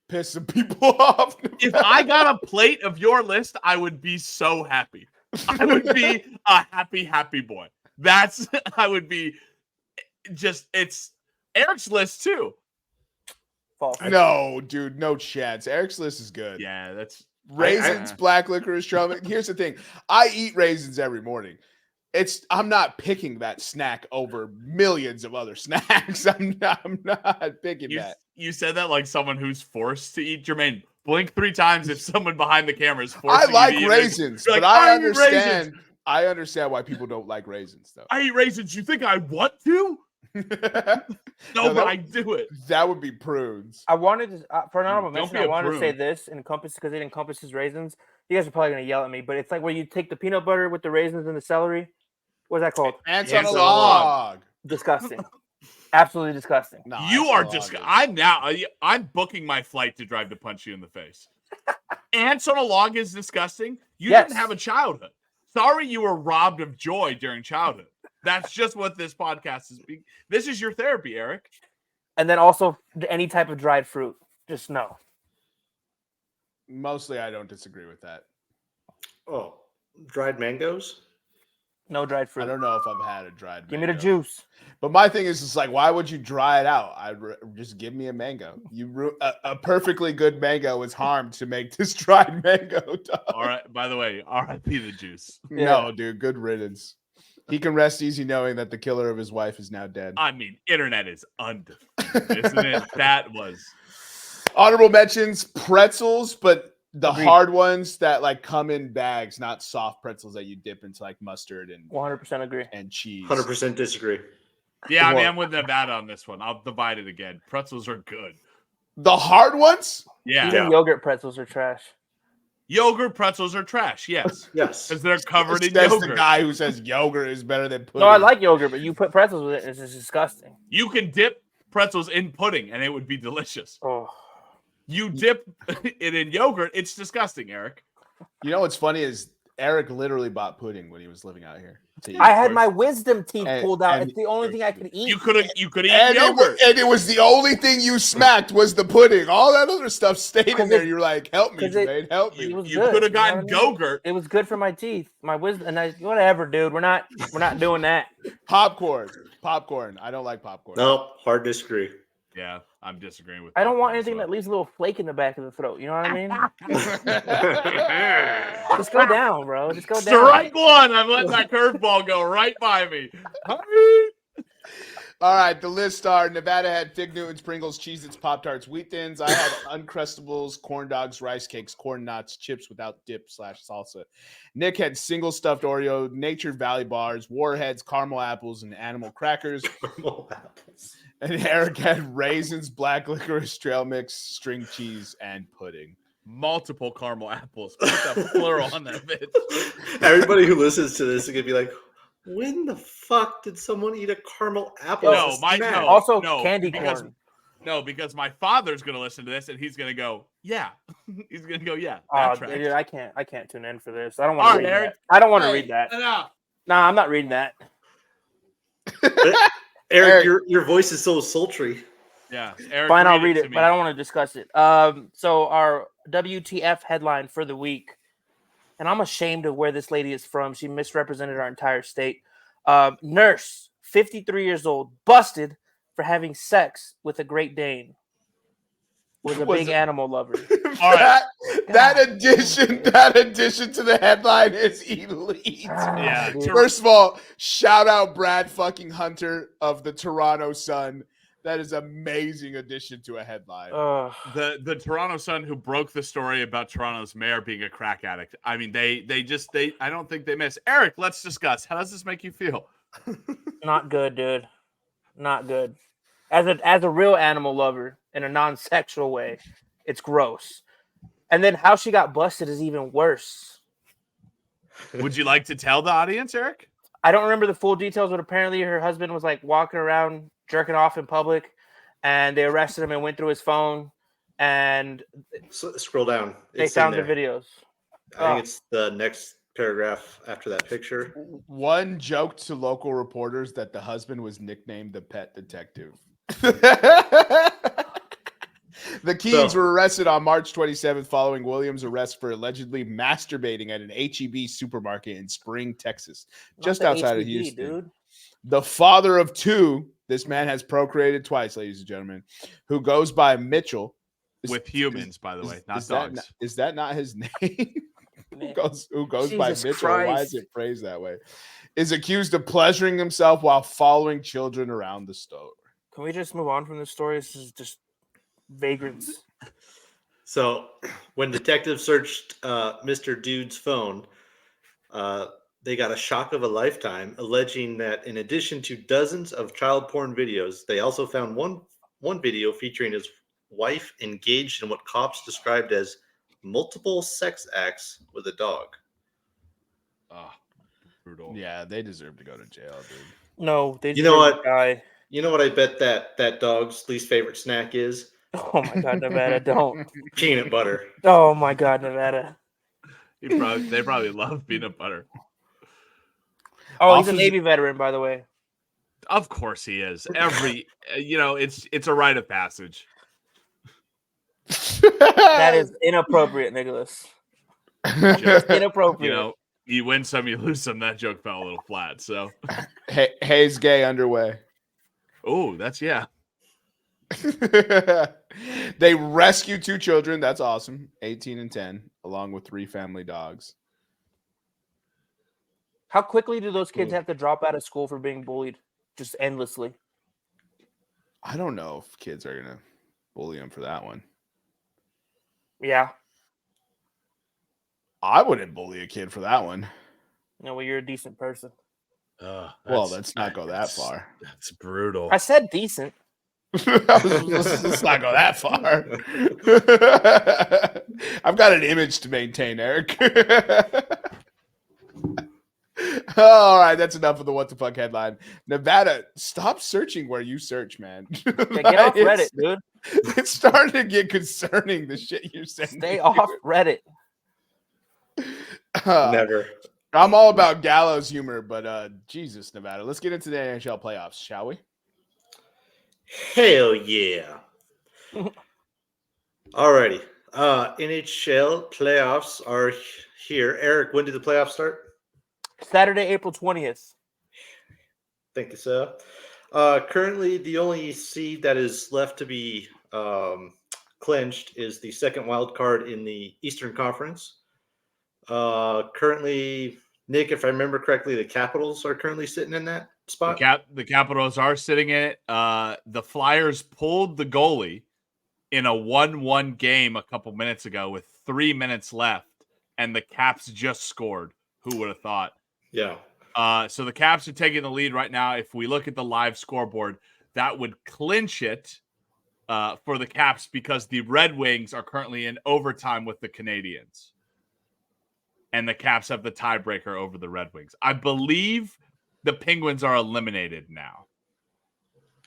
piss some people off. If I got a plate of your list, I would be so happy. I would be a happy boy. I would be just. It's Eric's list too. False. No, dude, no chance. Eric's list is good. Yeah, that's. Raisins, black licorice, trail. Here's the thing: I eat raisins every morning. I'm not picking that snack over millions of other snacks. I'm not picking that. You said that like someone who's forced to eat. Jermaine, blink 3 times if someone behind the camera is forced. I like raisins, but I understand. Raisins. I understand why people don't like raisins, though. I eat raisins. You think I want to? No, but I do it. That would be prunes. I wanted to, for an honorable Don't mention, be I a wanted to say prune. this encompass because it encompasses raisins. You guys are probably gonna yell at me, but it's like where you take the peanut butter with the raisins and the celery. What's that called? Ants Ants on a on a log. log. Disgusting. Absolutely disgusting. No, You ants are on a log just. is- I'm booking my flight to drive to punch you in the face. Ants on a log is disgusting. You Yes. didn't have a childhood. Sorry, you were robbed of joy during childhood. That's just what this podcast is. This is your therapy, Eric. And then also any type of dried fruit. Just no. Mostly, I don't disagree with that. Oh, dried mangoes? No dried I fruit. don't know if I've had a dried. Give me the mango. juice. But my thing is just like, why would you dry it out? Just give me a mango. A perfectly good mango was harmed to make this dried mango. Dog. All right. By the way, R.I.P. the juice. No, dude, good riddance. He can rest easy knowing that the killer of his wife is now dead. I mean, internet is undefeated, isn't it? That was. Honorable mentions: pretzels, but the Agreed. hard ones that like come in bags, not soft pretzels that you dip into like mustard 100% agree. and cheese. 100% disagree. Yeah, I mean, What? I'm with Nevada on this one. I'll divide it again. Pretzels are good. The hard ones? Yeah. Even yogurt pretzels are trash. Yogurt pretzels are trash. Yes. Yes. Because they're covered in That's yogurt. the guy who says yogurt is better than pudding. No, I like yogurt, but you put pretzels with it, and it's just disgusting. You can dip pretzels in pudding and it would be delicious. Oh, You dip it in yogurt, it's disgusting, Eric. You know what's funny is Eric literally bought pudding when he was living out here. to eat. I had my wisdom teeth And- pulled out. and- It's the only thing I could eat. You could eat and yogurt. it was the only thing you smacked was the pudding. All that other stuff stayed in 'Cause there. it- You're like, help me, 'cause it- Jermaine, help it me. was You good, could have you know gotten what I mean? Go-Gurt. It was good for my teeth. My wisdom, and whatever, dude. We're not doing that. Popcorn. I don't like popcorn. No, hard disagree. Yeah, I'm disagreeing with I don't want popcorn, anything so- that leaves a little flake in the back of the throat. You know what I mean? All Just go down, bro. Just go down. Strike one. I'm letting that curveball go right by me. All right, the list are Nevada had Fig Newtons, Pringles, Cheez-Its, Pop-Tarts, Wheat Thins. I had Uncrustables, corn dogs, rice cakes, corn nuts, chips without dip / salsa. Nick had single stuffed Oreo, Nature Valley bars, Warheads, caramel apples, and animal crackers. And Eric had raisins, black licorice, trail mix, string cheese, and pudding. Multiple caramel apples. Put that plural on that bitch. Everybody who listens to this is gonna be like, when the fuck did someone eat a caramel apple? No, as a my- snack? no. Also, candy because- corn. No, because my father's gonna listen to this and he's gonna go, yeah. He's gonna go, yeah. Oh, That tracks. dude, I can't tune in for this. I don't All want right, to read Eric. that. I don't want to Hey, read that. enough. Nah, I'm not reading that. Eric, your voice is so sultry. Yeah. Eric, Fine, I'll read to it, me. but I don't want to discuss it. So our WTF headline for the week and I'm ashamed of where this lady is from. She misrepresented our entire state. Nurse, 53 years old, busted for having sex with a Great Dane. Was a big animal lover. All right. That addition to the headline is elite. Yeah. Dude. First of all, shout out Brad fucking Hunter of the Toronto Sun. That is amazing addition to a headline. The Toronto Sun, who broke the story about Toronto's mayor being a crack addict. I mean, they I don't think they miss. Eric, let's discuss. How does this make you feel? Not good, dude. Not good. As a real animal lover in a non-sexual way, it's gross. And then how she got busted is even worse. Would you like to tell the audience, Eric? I don't remember the full details, but apparently her husband was like walking around jerking off in public, and they arrested him and went through his phone, and Scroll down. they found the videos. I think it's the next paragraph after that picture. One joked to local reporters that the husband was nicknamed the Pet Detective. The Keens were arrested on March 27th following Williams' arrest for allegedly masturbating at an H-E-B supermarket in Spring, Texas, just outside of Houston. Dude. The father of two, this man has procreated twice, ladies and gentlemen, who goes by Mitchell. With humans, by the way, not dogs. Is that not his name? who goes by Jesus Mitchell? Christ. Why is it phrased that way? Is accused of pleasuring himself while following children around the store. Can we just move on from this story? This is just vagrants. So when detectives searched Mr. Dude's phone, they got a shock of a lifetime, alleging that in addition to dozens of child porn videos, they also found one video featuring his wife engaged in what cops described as multiple sex acts with a dog. Brutal. Yeah, they deserve to go to jail, dude. No, they You know what? Die. You know what I bet that dog's least favorite snack is? Oh my God, Nevada, don't. Peanut butter. Oh my God, Nevada. They probably love peanut butter. Oh, he's a Navy veteran, by the way. Of course he is. It's a rite of passage. That is inappropriate, Nicholas. Just, inappropriate. You win some, you lose some. That joke fell a little flat. So, Hayes gay underway. Oh, that's yeah. They rescue two children. That's awesome. 18 and 10, along with 3 family dogs. How quickly do those kids have to drop out of school for being bullied? Just endlessly. I don't know if kids are going to bully them for that one. Yeah. I wouldn't bully a kid for that one. No, well, you're a decent person. Well, let's not go that far. That's brutal. I said decent. Let's not go that far. I've got an image to maintain, Eric. All right, that's enough of the what the fuck headline. Nevada, stop searching where you search, man. Yeah, get off Reddit, dude. It's starting to get concerning, the shit you're saying. Stay off Reddit. Never. I'm all about gallows humor, but Jesus, Nevada. Let's get into the NHL playoffs, shall we? Hell yeah. Alrighty. NHL playoffs are here. Eric, when did the playoffs start? Saturday, April 20th. Thank you, sir. Currently, the only seed that is left to be clinched is the second wild card in the Eastern Conference. Currently, Nick, if I remember correctly, the Capitals are currently sitting in that spot. The Capitals are sitting in it. The Flyers pulled the goalie in a 1-1 game a couple minutes ago with 3 minutes left, and the Caps just scored. Who would have thought? Yeah. So the Caps are taking the lead right now. If we look at the live scoreboard, that would clinch it for the Caps because the Red Wings are currently in overtime with the Canadiens. And the Caps have the tiebreaker over the Red Wings. I believe the Penguins are eliminated now.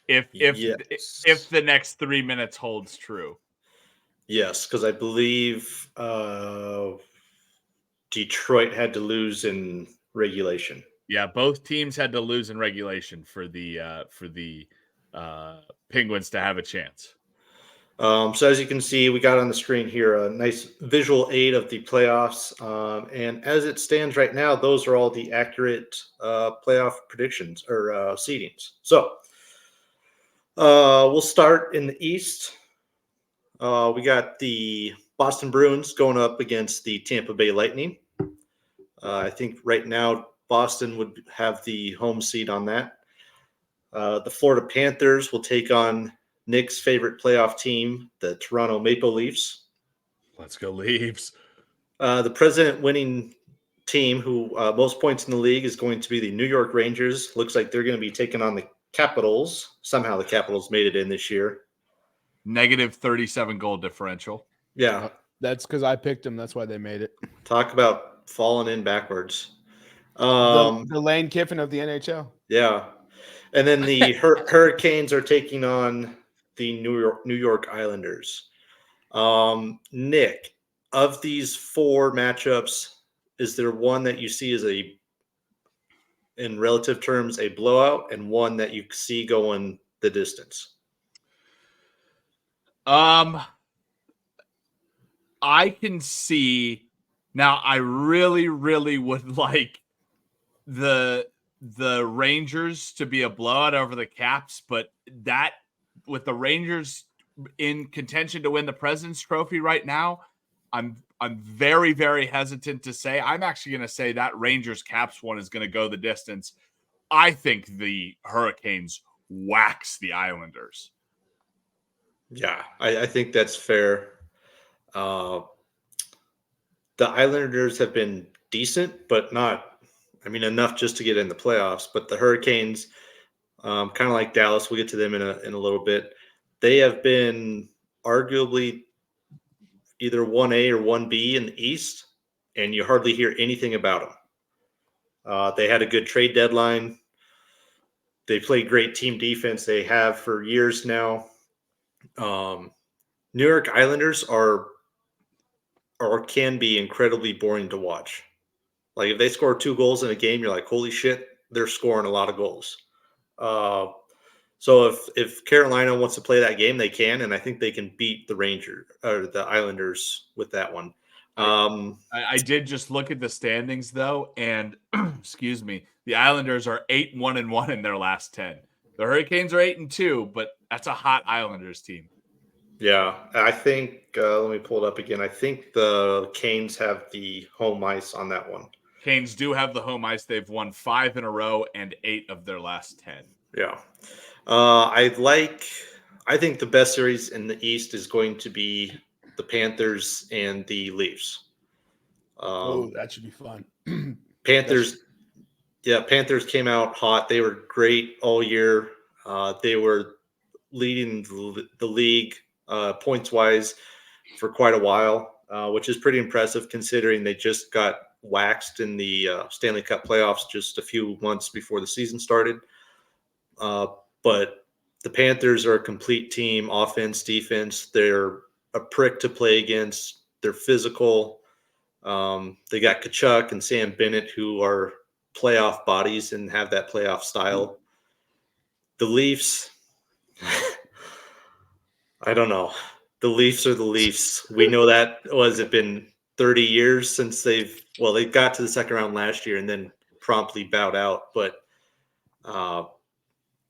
If the next 3 minutes holds true. Yes, because I believe Detroit had to lose in regulation. Yeah, both teams had to lose in regulation for the Penguins to have a chance. So as you can see, we got on the screen here a nice visual aid of the playoffs. And as it stands right now, those are all the accurate playoff predictions or seedings. So we'll start in the East. We got the Boston Bruins going up against the Tampa Bay Lightning. I think right now Boston would have the home seat on that. The Florida Panthers will take on Nick's favorite playoff team, the Toronto Maple Leafs. Let's go Leafs. The president winning team, who most points in the league, is going to be the New York Rangers. Looks like they're going to be taking on the Capitals. Somehow the Capitals made it in this year. Negative 37 goal differential. Yeah. That's because I picked them. That's why they made it. Talk about falling in backwards. The Lane Kiffin of the NHL. Yeah. And then the Hurricanes are taking on the New York Islanders. Nick, of these four matchups, is there one that you see as in relative terms, a blowout, and one that you see going the distance? I can see now. I really, really would like the Rangers to be a blowout over the Caps, but that with the Rangers in contention to win the President's Trophy right now, I'm very, very hesitant to say. I'm actually going to say that Rangers Caps one is going to go the distance. I think the Hurricanes wax the Islanders. Yeah, I think that's fair. The Islanders have been decent, but not, enough just to get in the playoffs. But the Hurricanes, kind of like Dallas, we'll get to them in a little bit. They have been arguably either 1A or 1B in the East, and you hardly hear anything about them. They had a good trade deadline. They play great team defense. They have for years now. New York Islanders are or can be incredibly boring to watch. Like if they score 2 goals in a game, you're like, holy shit, they're scoring a lot of goals. So if Carolina wants to play that game, they can, and I think they can beat the Rangers or the Islanders with that one. I did just look at the standings though, and excuse me, the Islanders are 8-1-1 in their last 10. The Hurricanes are 8-2, but that's a hot Islanders team. Yeah, I think. Let me pull it up again. I think the Canes have the home ice on that one. Canes do have the home ice. They've won 5 in a row and 8 of their last 10. Yeah, I think the best series in the East is going to be the Panthers and the Leafs. That should be fun. Panthers came out hot. They were great all year. They were leading the league points wise for quite a while, which is pretty impressive considering they just got waxed in the Stanley Cup playoffs just a few months before the season started. But the Panthers are a complete team, offense, defense. They're a prick to play against. They're physical. They got Kachuk and Sam Bennett, who are playoff bodies and have that playoff style. The Leafs, I don't know. The Leafs are the Leafs. We know that. Has it been 30 years since they got to the second round last year and then promptly bowed out. But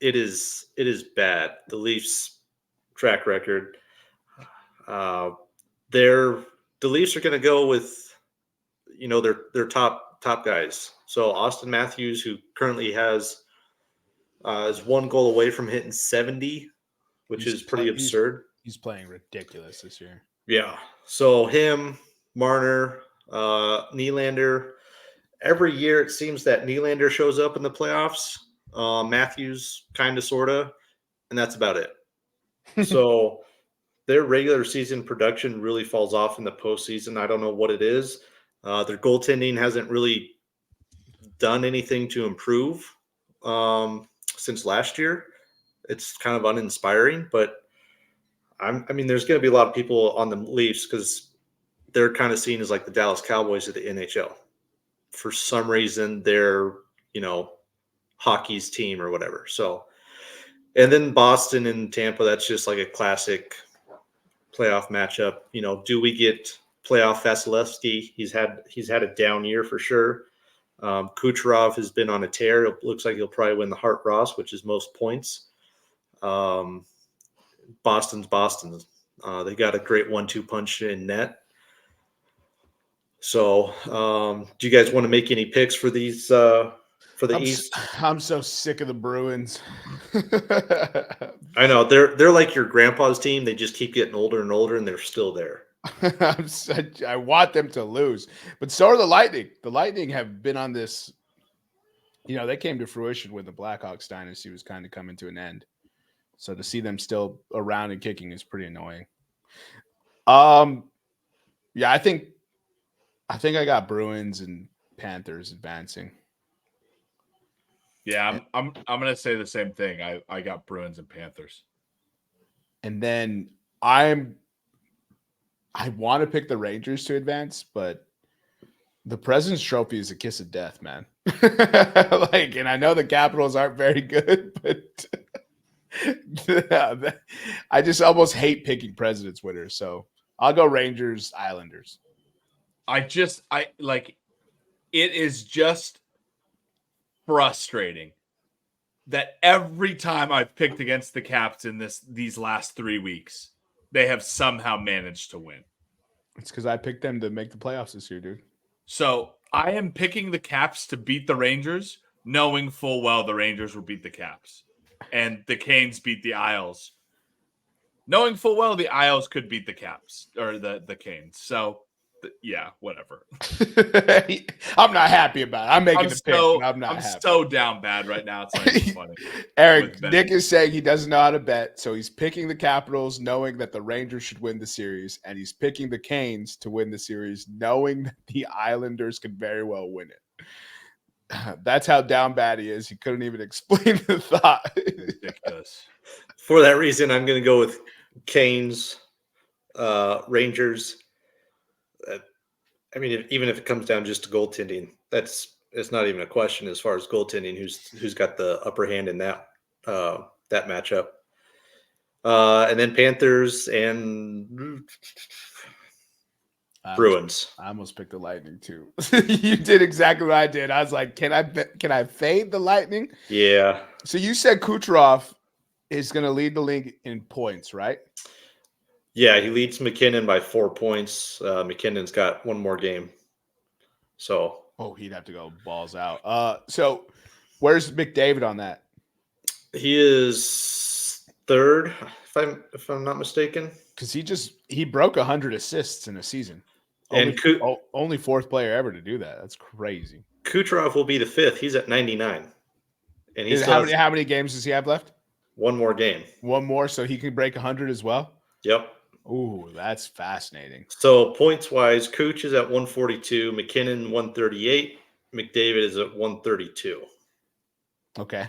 it is bad. The Leafs track record. The Leafs are going to go with, their top guys. So Austin Matthews, who currently is 1 goal away from hitting 70, which is pretty absurd. He's playing ridiculous this year. Yeah. So him, Marner, Nylander. Every year it seems that Nylander shows up in the playoffs. Matthews kind of, sort of, and that's about it. So their regular season production really falls off in the postseason. I don't know what it is. Their goaltending hasn't really done anything to improve since last year. It's kind of uninspiring, but there's going to be a lot of people on the Leafs because they're kind of seen as like the Dallas Cowboys of the NHL. For some reason, they're, hockey's team or whatever. So, and then Boston and Tampa, that's just like a classic playoff matchup. Do we get playoff Vasilevsky? He's had a down year for sure. Kucherov has been on a tear. It looks like he'll probably win the Hart Ross, which is most points. Boston's Boston. They got a great 1-2 punch in net. So, do you guys want to make any picks for these for the East? I'm so sick of the Bruins. I know they're like your grandpa's team. They just keep getting older and older, and they're still there. I want them to lose, but so are the Lightning. The Lightning have been on this. They came to fruition when the Blackhawks dynasty was kind of coming to an end. So to see them still around and kicking is pretty annoying. Yeah, I think I got Bruins and Panthers advancing. Yeah, I'm gonna say the same thing. I got Bruins and Panthers. And then I want to pick the Rangers to advance, but the President's Trophy is a kiss of death, man. And I know the Capitals aren't very good, but I just almost hate picking President's winners. So I'll go Rangers, Islanders. It is just frustrating that every time I've picked against the Caps in these last 3 weeks, they have somehow managed to win. It's because I picked them to make the playoffs this year, dude. So I am picking the Caps to beat the Rangers, knowing full well the Rangers will beat the Caps. And the Canes beat the Isles, knowing full well the Isles could beat the Caps or the Canes. So, yeah, whatever. I'm not happy about it. I'm making the pick, but I'm not happy. I'm so down bad right now. It's not even funny. Eric, Nick is saying he doesn't know how to bet, so he's picking the Capitals knowing that the Rangers should win the series, and he's picking the Canes to win the series knowing that the Islanders could very well win it. That's how down bad he is. He couldn't even explain the thought. Ridiculous. For that reason, I'm going to go with Canes, Rangers. Even if it comes down just to goaltending, it's not even a question as far as goaltending. Who's got the upper hand in that matchup? And then Panthers and Bruins. I almost picked the Lightning too. You did exactly what I did. I was like, can I fade the Lightning? Yeah. So you said Kucherov is going to lead the league in points, right? Yeah, he leads McKinnon by 4 points. McKinnon's got one more game. So. Oh, he'd have to go balls out. So where's McDavid on that? He is third, if I'm not mistaken. Because he broke 100 assists in a season. Only fourth player ever to do that. That's crazy. Kucherov will be the fifth. He's at 99. And he's how many games does he have left? One more game. One more, so he can break 100 as well? Yep. Ooh, that's fascinating. So points-wise, Kuch is at 142, McKinnon 138, McDavid is at 132. Okay.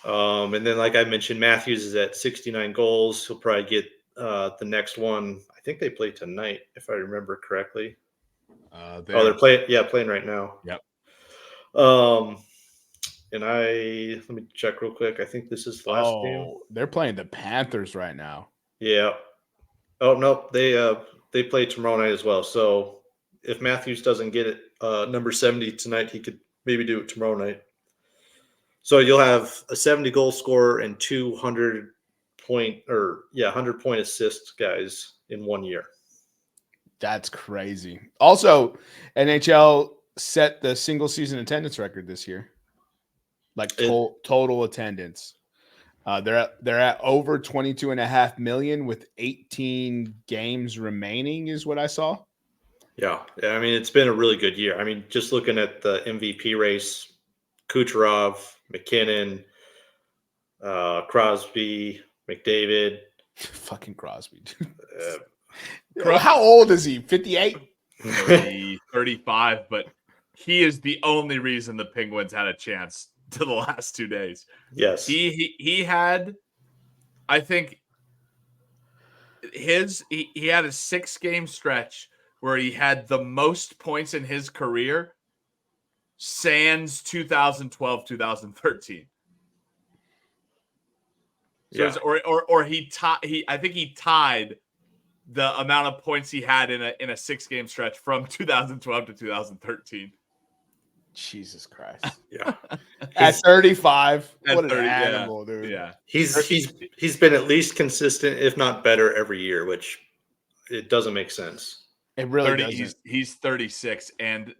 And then, like I mentioned, Matthews is at 69 goals. He'll probably get the next one. I think they play tonight, if I remember correctly. They're playing right now. Yep. And let me check real quick. I think this is the last game. They're playing the Panthers right now. Yeah. Oh no, they play tomorrow night as well. So if Matthews doesn't get it number 70 tonight, he could maybe do it tomorrow night. So you'll have a 70 goal scorer and 100 point assist guys in 1 year. That's crazy. Also, NHL set the single season attendance record this year. Like total attendance. They're at over 22.5 million with 18 games remaining is what I saw. Yeah. I mean, it's been a really good year. I mean, just looking at the MVP race, Kucherov, McKinnon, Crosby, McDavid. Fucking Crosby, dude. How old is he? 58? 35, but he is the only reason the Penguins had a chance to the last 2 days. Yes. He had, I think he had a 6-game stretch where he had the most points in his career sans 2012, 2013. So yeah. I think he tied the amount of points he had in a 6-game stretch from 2012 to 2013. Jesus Christ. Yeah. At 35, At what 30, an yeah, animal, dude. Yeah. He's been at least consistent, if not better, every year, which it doesn't make sense. It really 30, doesn't. he's 36, and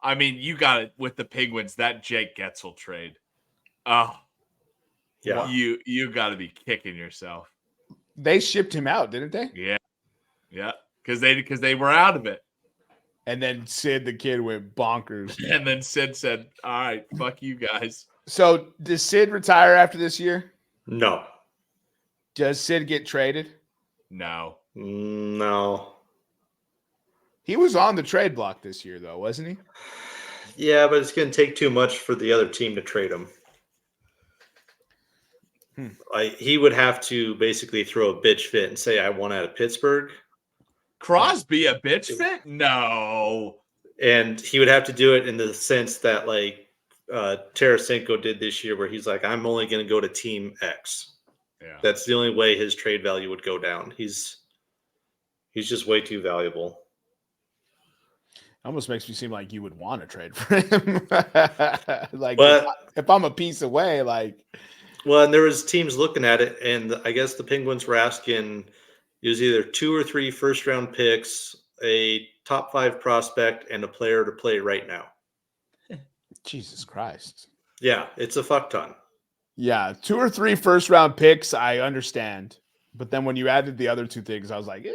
I mean, you got it with the Penguins, that Jake Getzel trade. Oh, Yeah. You got to be kicking yourself. They shipped him out, didn't they? Yeah, because they were out of it. And then Sid the kid went bonkers. And then Sid said, "All right, fuck you guys." So does Sid retire after this year? No. Does Sid get traded? No. No. He was on the trade block this year, though, wasn't he? Yeah, but it's going to take too much for the other team to trade him. He would have to basically throw a bitch fit and say, "I want out of Pittsburgh." Crosby a bitch fit? No. And he would have to do it in the sense that, like, Tarasenko did this year, where he's like, "I'm only going to go to Team X." Yeah. That's the only way his trade value would go down. He's just way too valuable. Almost makes me seem like you would want to trade for him. Like, But if I'm a piece away, like, well, and there was teams looking at it, and I guess the Penguins were asking, it was either 2 or 3 first-round picks, a top 5 prospect, and a player to play right now. Jesus Christ. Yeah, it's a fuck ton. Yeah, 2 or 3 first-round picks, I understand. But then when you added the other 2 things, I was like,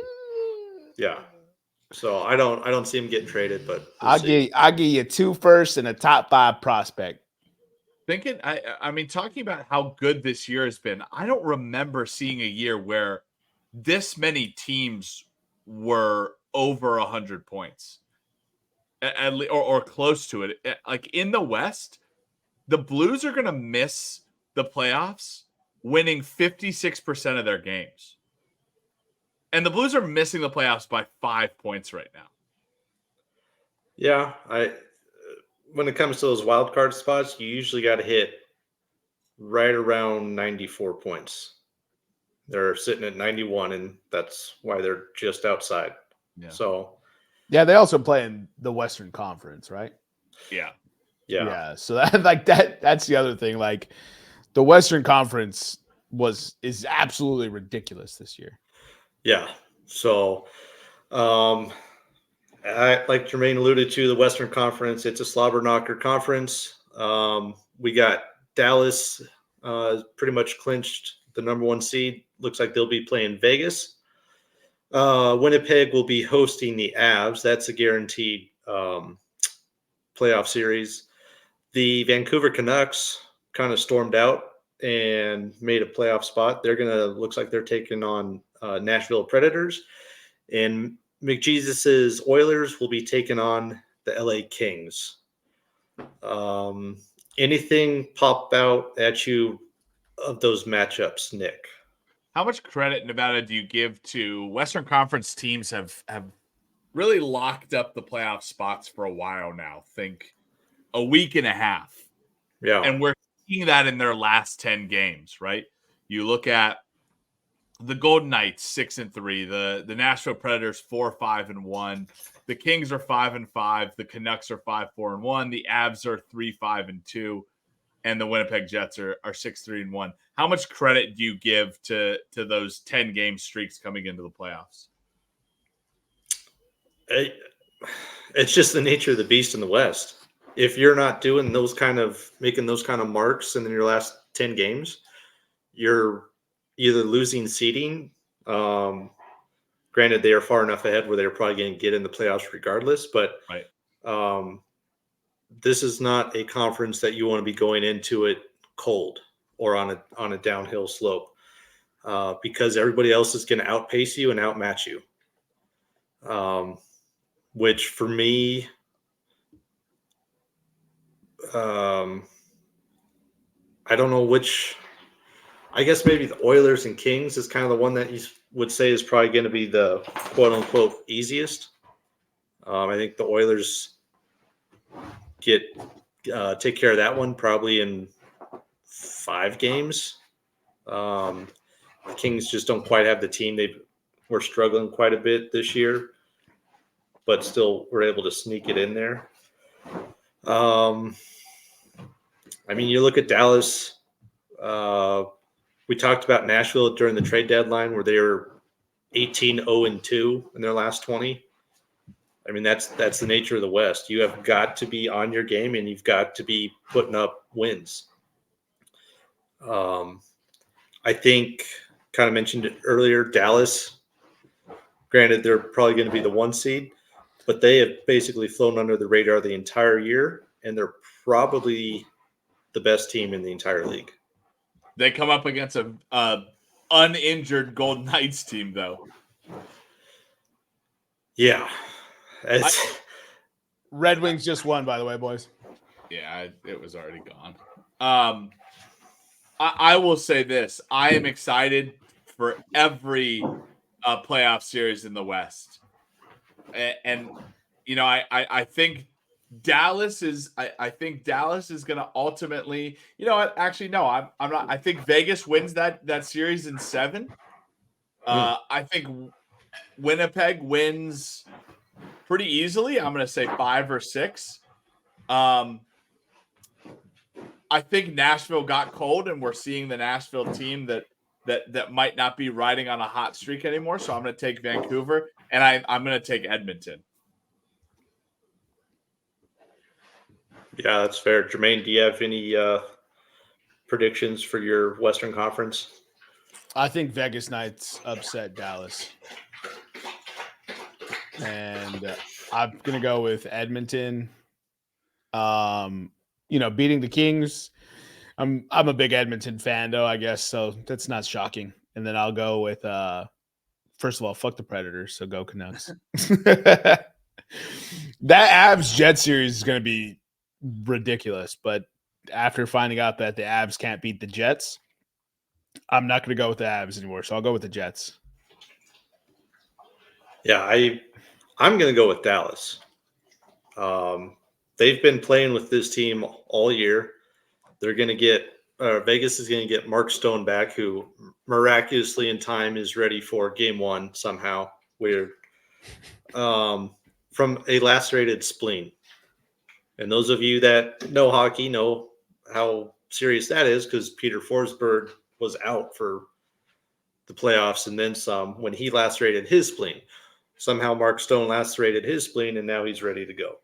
Yeah. So I don't see him getting traded, but I'll give you 2 firsts and a top 5 prospect. Thinking, I mean, talking about how good this year has been, I don't remember seeing a year where this many teams were over 100 points, or close to it. Like in the West, the Blues are going to miss the playoffs, winning 56% of their games, and the Blues are missing the playoffs by 5 points right now. Yeah, when it comes to those wild card spots, you usually got to hit right around 94 points. They're sitting at 91, and that's why they're just outside. Yeah. So, yeah, they also play in the Western Conference, right? Yeah. So that's the other thing. Like, the Western Conference is absolutely ridiculous this year. Yeah. So, like Jermaine alluded to, the Western Conference, it's a slobber knocker conference. We got Dallas pretty much clinched the number 1 seed. Looks like they'll be playing Vegas. Winnipeg will be hosting the Avs. That's a guaranteed playoff series. The Vancouver Canucks kind of stormed out and made a playoff spot. Looks like they're taking on Nashville Predators. And McJesus's Oilers will be taking on the LA Kings. Anything pop out at you of those matchups, Nick? How much credit, Nevada, do you give to Western Conference teams have really locked up the playoff spots for a while now? Think a week and a half. Yeah. And we're seeing that in their last 10 games, right? You look at the Golden Knights 6-3, the Nashville Predators 4-5-1, the Kings are 5-5, the Canucks are 5-4-1, the Avs are 3-5-2, and the Winnipeg Jets are 6-3-1. How much credit do you give to those 10 game streaks coming into the playoffs? It's just the nature of the beast in the West. If you're not doing making those kind of marks in your last 10 games, you're either losing seeding. Granted, they are far enough ahead where they're probably going to get in the playoffs regardless, but right. This is not a conference that you want to be going into it cold or on a downhill slope, because everybody else is going to outpace you and outmatch you. Which for me, I don't know which. I guess maybe the Oilers and Kings is kind of the one that you would say is probably going to be the quote unquote easiest. I think the Oilers take care of that one probably in 5 games. The Kings just don't quite have the team. were struggling quite a bit this year, but still were able to sneak it in there. I mean, you look at Dallas. We talked about Nashville during the trade deadline where they were 18-0-2 in their last 20. I mean, that's the nature of the West. You have got to be on your game, and you've got to be putting up wins. I think, kind of mentioned it earlier, Dallas, granted, they're probably going to be the 1 seed, but they have basically flown under the radar the entire year, and they're probably the best team in the entire league. They come up against a uninjured Golden Knights team, though. Yeah. Red Wings just won, by the way, boys. Yeah, it was already gone. I will say this. I am excited for every playoff series in the West. And you know, I think Dallas is I think Dallas is going to ultimately, you know what? Actually, no, I'm not. I think Vegas wins that series in 7. I think Winnipeg wins pretty easily. I'm going to say 5 or 6. I think Nashville got cold, and we're seeing the Nashville team that might not be riding on a hot streak anymore. So I'm going to take Vancouver, and I'm going to take Edmonton. Yeah, that's fair. Jermaine, do you have any predictions for your Western Conference? I think Vegas Knights upset Dallas. And I'm going to go with Edmonton. Beating the Kings. I'm a big Edmonton fan, though, I guess, so that's not shocking. And then I'll go with first of all, fuck the Predators, so go Canucks. That Avs Jet series is going to be ridiculous, but after finding out that the Avs can't beat the Jets, I'm not going to go with the Avs anymore, so I'll go with the Jets. Yeah, I'm going to go with Dallas. They've been playing with this team all year. They're going to get Vegas is going to get Mark Stone back, who miraculously in time is ready for Game 1 somehow. Weird. From a lacerated spleen. And those of you that know hockey know how serious that is, because Peter Forsberg was out for the playoffs and then some when he lacerated his spleen. Somehow Mark Stone lacerated his spleen, and now he's ready to go.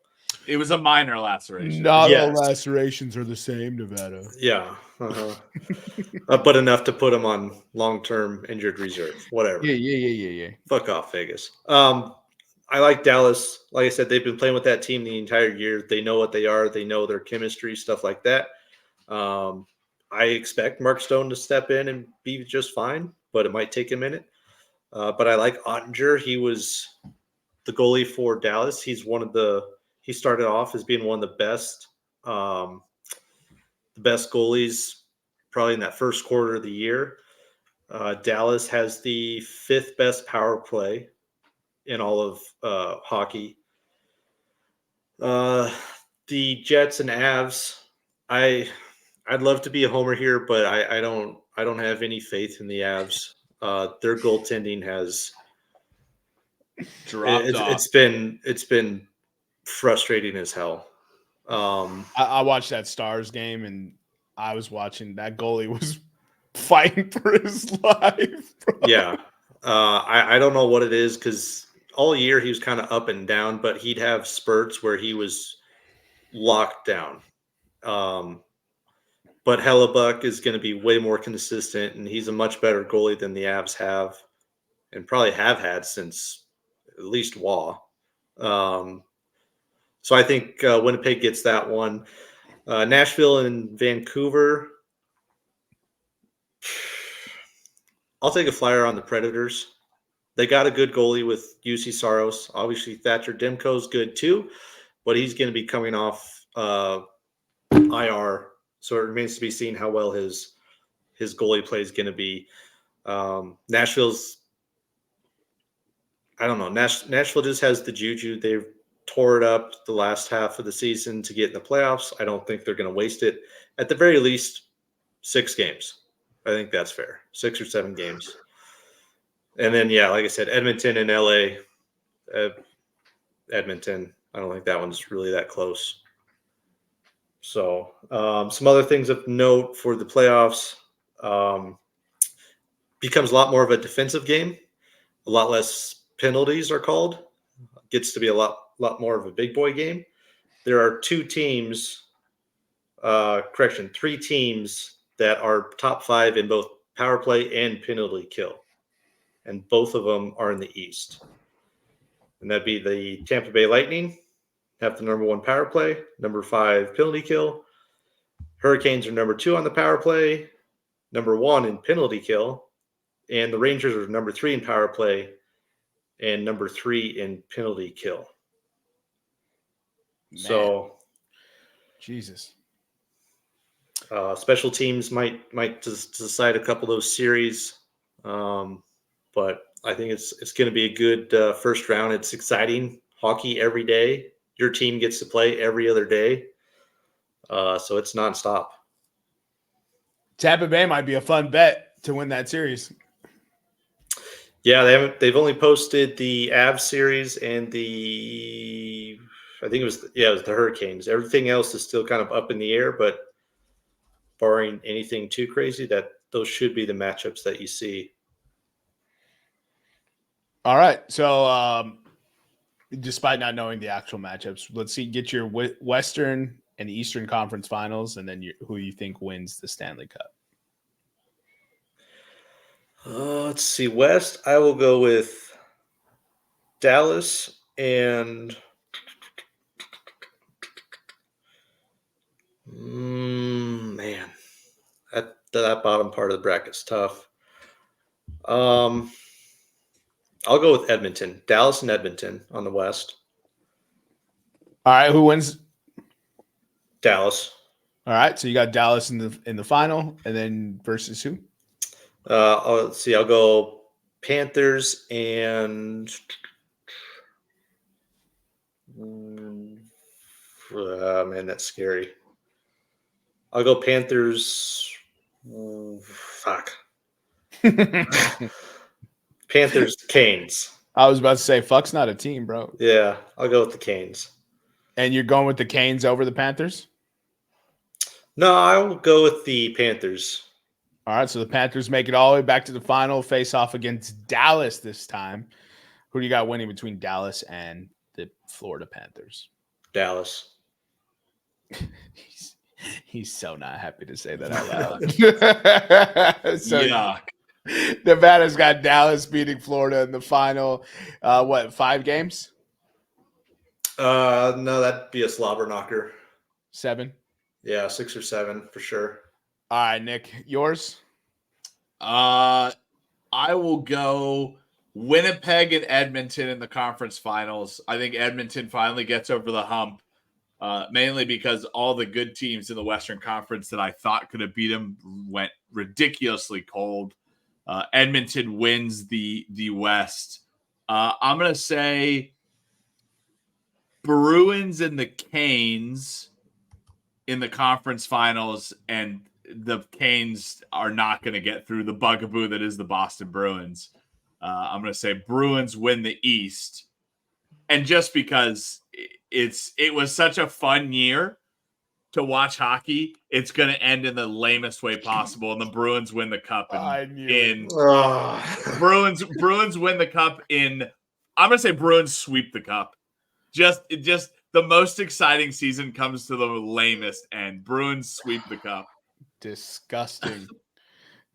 It was a minor laceration. Not all lacerations are the same, Nevada. Yeah. But enough to put him on long-term injured reserve. Whatever. Yeah. Fuck off, Vegas. I like Dallas. Like I said, they've been playing with that team the entire year. They know what they are. They know their chemistry, stuff like that. I expect Mark Stone to step in and be just fine, but it might take a minute. But I like Ottinger. He was the goalie for Dallas. He started off as being one of the best goalies probably in that first quarter of the year. Dallas has the 5th best power play in all of hockey. The Jets and Avs, I'd love to be a homer here, but I don't have any faith in the Avs. Their goaltending has dropped off. It's been frustrating as hell. I watched that Stars game, and I was watching that goalie was fighting for his life. Bro. Yeah. I don't know what it is, because all year he was kind of up and down, but he'd have spurts where he was locked down. But Hellebuck is going to be way more consistent, and he's a much better goalie than the Avs have, and probably have had since at least Waugh. So I think Winnipeg gets that one. Nashville and Vancouver. I'll take a flyer on the Predators. They got a good goalie with UC Saros. Obviously, Thatcher Demko's good too, but he's going to be coming off IR. So it remains to be seen how well his goalie play is going to be. Nashville's, I don't know. Nashville just has the juju. They've tore it up the last half of the season to get in the playoffs. I don't think they're going to waste it. At the very least, 6 games. I think that's fair. 6 or 7 games. And then, yeah, like I said, Edmonton and LA. Edmonton, I don't think that one's really that close. So, some other things of note for the playoffs, becomes a lot more of a defensive game. A lot less penalties are called. Gets to be a lot more of a big boy game. There are three teams that are top 5 in both power play and penalty kill. And both of them are in the East. And that'd be the Tampa Bay Lightning, have the number 1 power play, number 5 penalty kill. Hurricanes are number 2 on the power play, number 1 in penalty kill. And the Rangers are number 3 in power play and number 3 in penalty kill. Man. So, Jesus. Special teams might decide a couple of those series, but I think it's going to be a good first round. It's exciting hockey every day. Your team gets to play every other day, so it's nonstop. Tampa Bay might be a fun bet to win that series. Yeah, they've only posted the Avs series and I think it was the Hurricanes. Everything else is still kind of up in the air, but barring anything too crazy, those should be the matchups that you see. All right. So, despite not knowing the actual matchups, let's get your Western and Eastern Conference Finals, and then who you think wins the Stanley Cup. Let's see. West, I will go with Dallas and man, that bottom part of the bracket's tough. I'll go with Edmonton, Dallas and Edmonton on the West. All right, who wins? Dallas. All right, so you got Dallas in the final, and then versus who? Let's see. I'll go Panthers and man, that's scary. I'll go Panthers. Fuck. Panthers, Canes. I was about to say, fuck's not a team, bro. Yeah, I'll go with the Canes. And you're going with the Canes over the Panthers? No, I will go with the Panthers. All right, so the Panthers make it all the way back to the final, face off against Dallas this time. Who do you got winning between Dallas and the Florida Panthers? Dallas. He's so not happy to say that out loud. So, Yuck. Nevada's got Dallas beating Florida in the final. 5 games? No, that'd be a slobber knocker. 7? Yeah, 6 or 7 for sure. All right, Nick, yours? I will go Winnipeg and Edmonton in the conference finals. I think Edmonton finally gets over the hump, mainly because all the good teams in the Western Conference that I thought could have beat them went ridiculously cold. Edmonton wins the West. I'm going to say Bruins and the Canes in the conference finals, and the Canes are not going to get through the bugaboo that is the Boston Bruins. I'm going to say Bruins win the East. And just because it was such a fun year to watch hockey, it's going to end in the lamest way possible, and the Bruins win the cup. Bruins win the cup in. I'm going to say Bruins sweep the cup. Just the most exciting season comes to the lamest end. Bruins sweep the cup. Disgusting.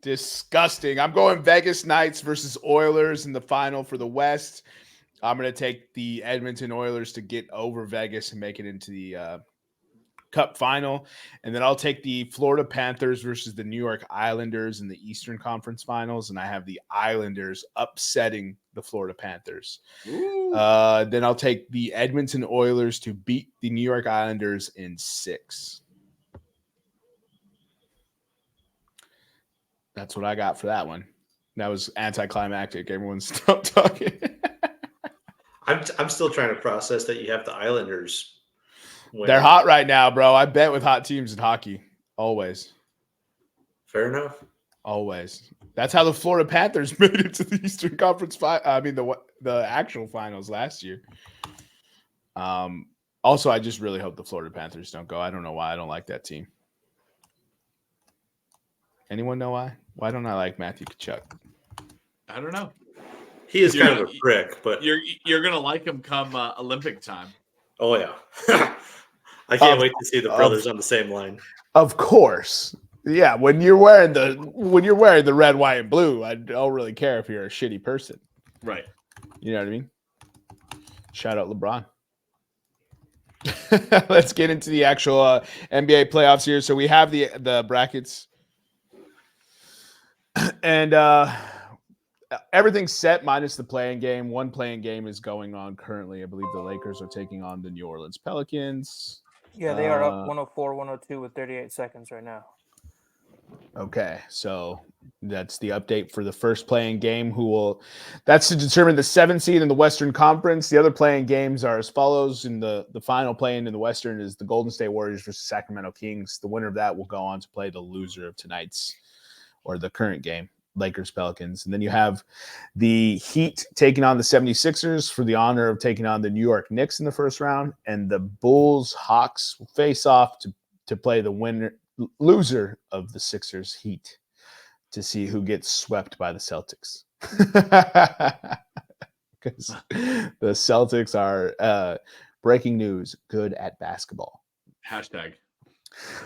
Disgusting. I'm going Vegas Knights versus Oilers in the final for the West. I'm going to take the Edmonton Oilers to get over Vegas and make it into the Cup final. And then I'll take the Florida Panthers versus the New York Islanders in the Eastern Conference Finals. And I have the Islanders upsetting the Florida Panthers. Then I'll take the Edmonton Oilers to beat the New York Islanders in 6. That's what I got for that one. That was anticlimactic. Everyone stop talking. I'm still trying to process that you have the Islanders win. They're hot right now, bro. I bet with hot teams in hockey. Always. Fair enough. Always. That's how the Florida Panthers made it to the Eastern Conference the actual finals last year. Also, I just really hope the Florida Panthers don't go. I don't know why I don't like that team. Anyone know why? Why don't I like Matthew Tkachuk? I don't know. He is kind of a prick, but you're gonna like him come Olympic time. Oh yeah. I can't wait to see the brothers on the same line. Of course. Yeah, when you're wearing the red, white, and blue, I don't really care if you're a shitty person. Right. You know what I mean? Shout out LeBron. Let's get into the actual NBA playoffs here. So we have the brackets. And everything's set minus the playing game. One playing game is going on currently. I believe the Lakers are taking on the New Orleans Pelicans. Yeah, they are up 104-102 with 38 seconds right now. Okay, so that's the update for the first playing game. That's to determine the 7th seed in the Western Conference. The other playing games are as follows. In the final play-in in the Western is the Golden State Warriors versus Sacramento Kings. The winner of that will go on to play the loser of tonight's or the current game, Lakers Pelicans. And then you have the Heat taking on the 76ers for the honor of taking on the New York Knicks in the first round, and the Bulls Hawks will face off to play the loser of the Sixers Heat to see who gets swept by the Celtics. Because the Celtics are breaking news, good at basketball. Hashtag.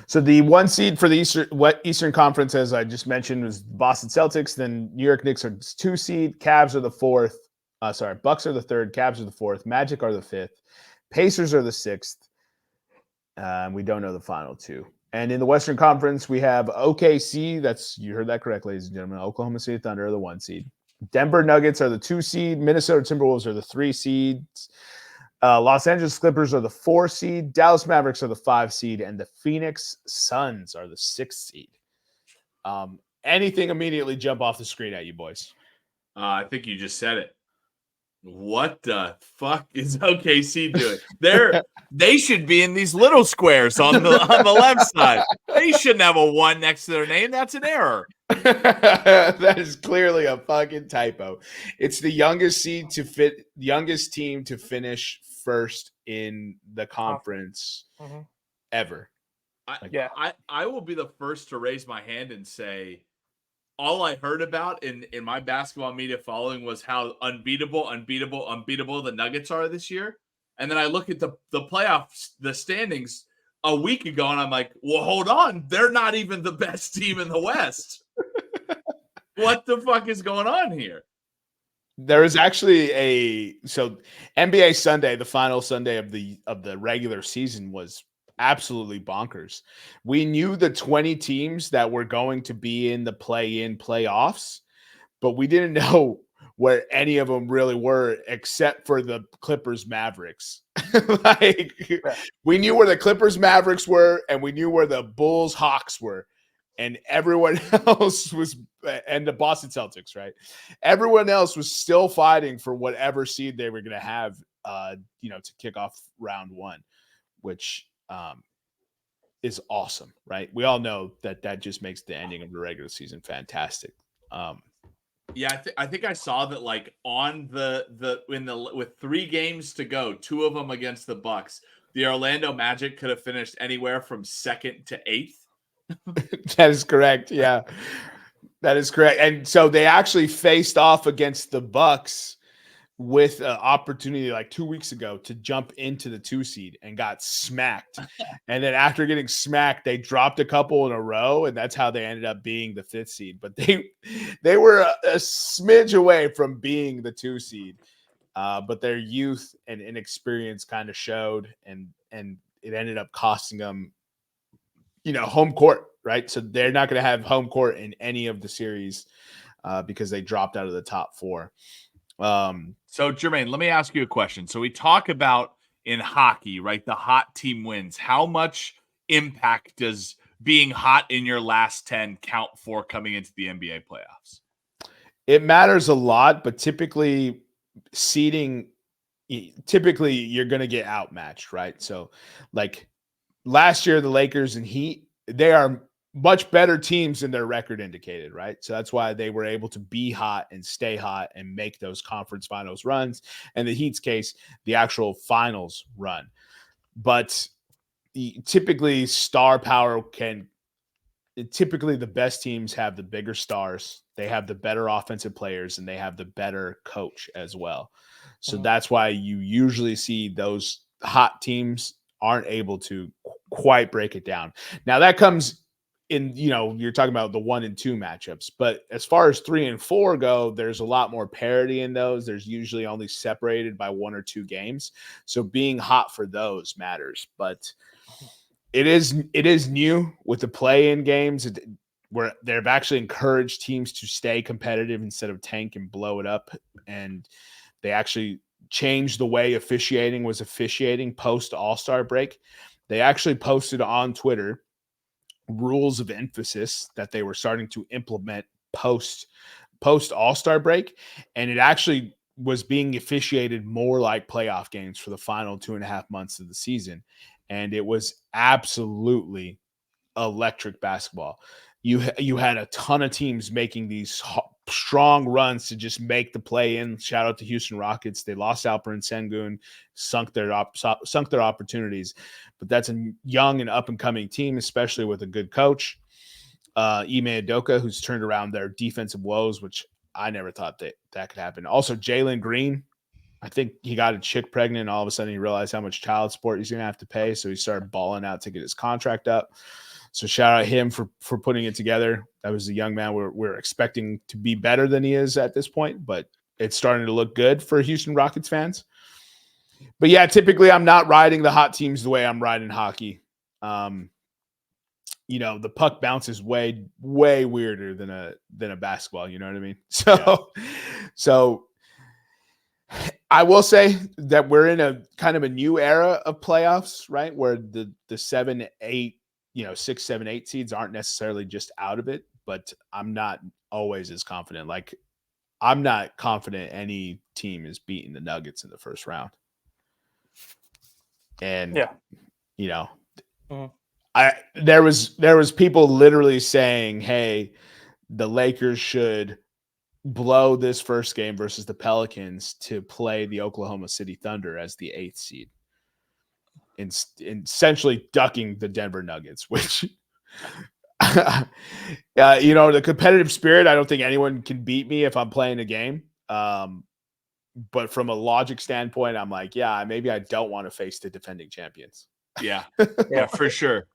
So the 1 seed for the Eastern Conference, as I just mentioned, was Boston Celtics. Then New York Knicks are 2 seed. Cavs are the 4th. Bucks are the 3rd. Cavs are the 4th. Magic are the 5th. Pacers are the 6th. We don't know the final 2. And in the Western Conference, we have OKC. You heard that correct, ladies and gentlemen. Oklahoma City Thunder are the 1 seed. Denver Nuggets are the 2 seed. Minnesota Timberwolves are the 3 seeds. Los Angeles Clippers are the 4 seed. Dallas Mavericks are the 5 seed. And the Phoenix Suns are the 6 seed. Anything immediately jump off the screen at you, boys? I think you just said it. What the fuck is OKC doing? They should be in these little squares on the left side. They shouldn't have a 1 next to their name. That's an error. That is clearly a fucking typo. It's the youngest team to finish first in the conference ever. I will be the first to raise my hand and say, all I heard about in my basketball media following was how unbeatable the Nuggets are this year. And then I look at the playoffs, the standings a week ago, and I'm like, well, hold on. They're not even the best team in the West. What the fuck is going on here? There is actually NBA Sunday, the final Sunday of the regular season, was absolutely bonkers. We knew the 20 teams that were going to be in the play-in playoffs, but we didn't know where any of them really were except for the Clippers Mavericks. We knew where the Clippers Mavericks were, and we knew where the Bulls Hawks were, and everyone else was, and the Boston Celtics, right? Everyone else was still fighting for whatever seed they were going to have, to kick off round 1, which is awesome, right? We all know that just makes the ending of the regular season fantastic. Yeah, I think I saw that, like, on with 3 games to go, 2 of them against the Bucks, the Orlando Magic could have finished anywhere from 2nd to 8th. That is correct. Yeah, that is correct. And so they actually faced off against the Bucks with an opportunity like 2 weeks ago to jump into the 2 seed and got smacked. And then after getting smacked, they dropped a couple in a row, and that's how they ended up being the 5th seed. But they were a smidge away from being the 2 seed. But their youth and inexperience kind of showed, and it ended up costing them, home court, right? So they're not going to have home court in any of the series because they dropped out of the top 4. So, Jermaine, let me ask you a question. So we talk about in hockey, right? The hot team wins. How much impact does being hot in your last 10 count for coming into the NBA playoffs? It matters a lot, but typically seeding, you're going to get outmatched, right? So like last year, the Lakers and Heat, they are much better teams than their record indicated, right? So that's why they were able to be hot and stay hot and make those conference finals runs. And the Heat's case, the actual finals run. But typically star power typically the best teams have the bigger stars. They have the better offensive players and they have the better coach as well. So that's why you usually see those hot teams aren't able to quite break it down. Now that comes in, you're talking about the 1 and 2 matchups, but as far as 3 and 4 go, there's a lot more parity in those. There's usually only separated by 1 or 2 games. So being hot for those matters, but it is new with the play-in games where they've actually encouraged teams to stay competitive instead of tank and blow it up. And they actually changed the way officiating was officiating post All-Star break. They actually posted on Twitter rules of emphasis that they were starting to implement post All-Star break. And it actually was being officiated more like playoff games for the final 2.5 months of the season. And it was absolutely electric basketball. You had a ton of teams making these strong runs to just make the play in. Shout out to Houston Rockets. They lost Alperen Sengun, sunk their opportunities. But that's a young and up and coming team, especially with a good coach. Ime Udoka, who's turned around their defensive woes, which I never thought that could happen. Also, Jalen Green. I think he got a chick pregnant and all of a sudden he realized how much child support he's going to have to pay. So he started balling out to get his contract up. So shout out him for putting it together. That was a young man we're expecting to be better than he is at this point, but it's starting to look good for Houston Rockets fans. But yeah, typically I'm not riding the hot teams the way I'm riding hockey. The puck bounces way, way weirder than a basketball. You know what I mean? So I will say that we're in a kind of a new era of playoffs, right? Where the 7, 8, 6, 7, 8 seeds aren't necessarily just out of it, but I'm not always as confident. Like I'm not confident any team is beating the Nuggets in the first round. And there was people literally saying, hey, the Lakers should blow this first game versus the Pelicans to play the Oklahoma City Thunder as the 8th seed, essentially ducking the Denver Nuggets, which, the competitive spirit, I don't think anyone can beat me if I'm playing a game. But from a logic standpoint, I'm like, yeah, maybe I don't want to face the defending champions. Yeah, for sure.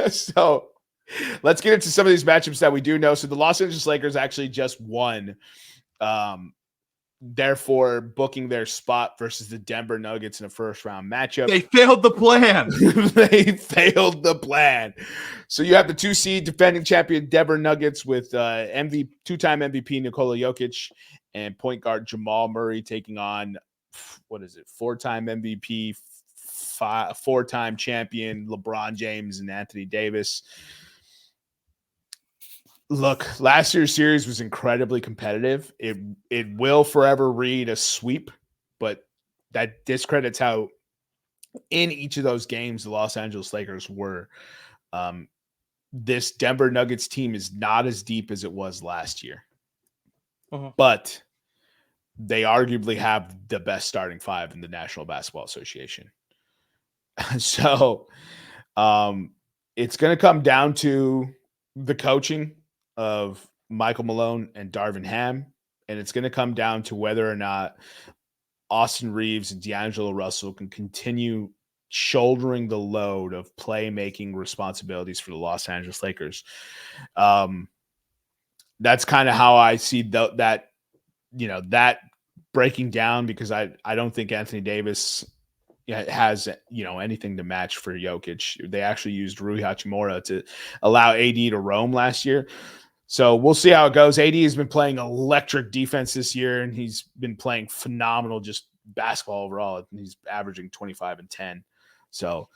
So let's get into some of these matchups that we do know. So the Los Angeles Lakers actually just won, therefore booking their spot versus the Denver Nuggets in a first-round matchup. They failed the plan. They failed the plan. So you have the 2 seed defending champion Denver Nuggets with two-time MVP Nikola Jokic and point guard Jamal Murray taking on, 4-time MVP, 4-time champion LeBron James and Anthony Davis. Look, last year's series was incredibly competitive. It will forever read a sweep, but that discredits how in each of those games the Los Angeles Lakers were. This Denver Nuggets team is not as deep as it was last year, but they arguably have the best starting 5 in the National Basketball Association. So it's going to come down to the coaching of Michael Malone and Darvin Ham, and it's going to come down to whether or not Austin Reeves and D'Angelo Russell can continue shouldering the load of playmaking responsibilities for the Los Angeles Lakers. That's kind of how I see that breaking down, because I don't think Anthony Davis has anything to match for Jokic. They actually used Rui Hachimura to allow AD to roam last year. So we'll see how it goes. AD has been playing electric defense this year, and he's been playing phenomenal just basketball overall. He's averaging 25 and 10. So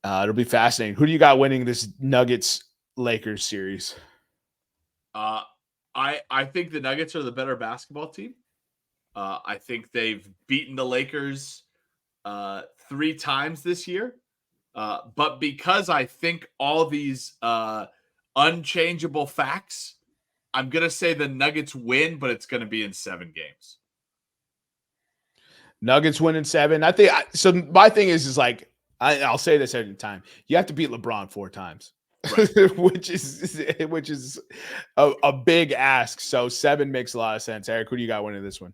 it'll be fascinating. Who do you got winning this Nuggets-Lakers series? I think the Nuggets are the better basketball team. I think they've beaten the Lakers 3 times this year. But because I think all these unchangeable facts. I'm going to say the Nuggets win, but it's going to be in 7 games. Nuggets win in 7. I think so. My thing is like, I'll say this every time. You have to beat LeBron 4 times, Right. which is a big ask. So 7 makes a lot of sense. Eric, who do you got winning this one?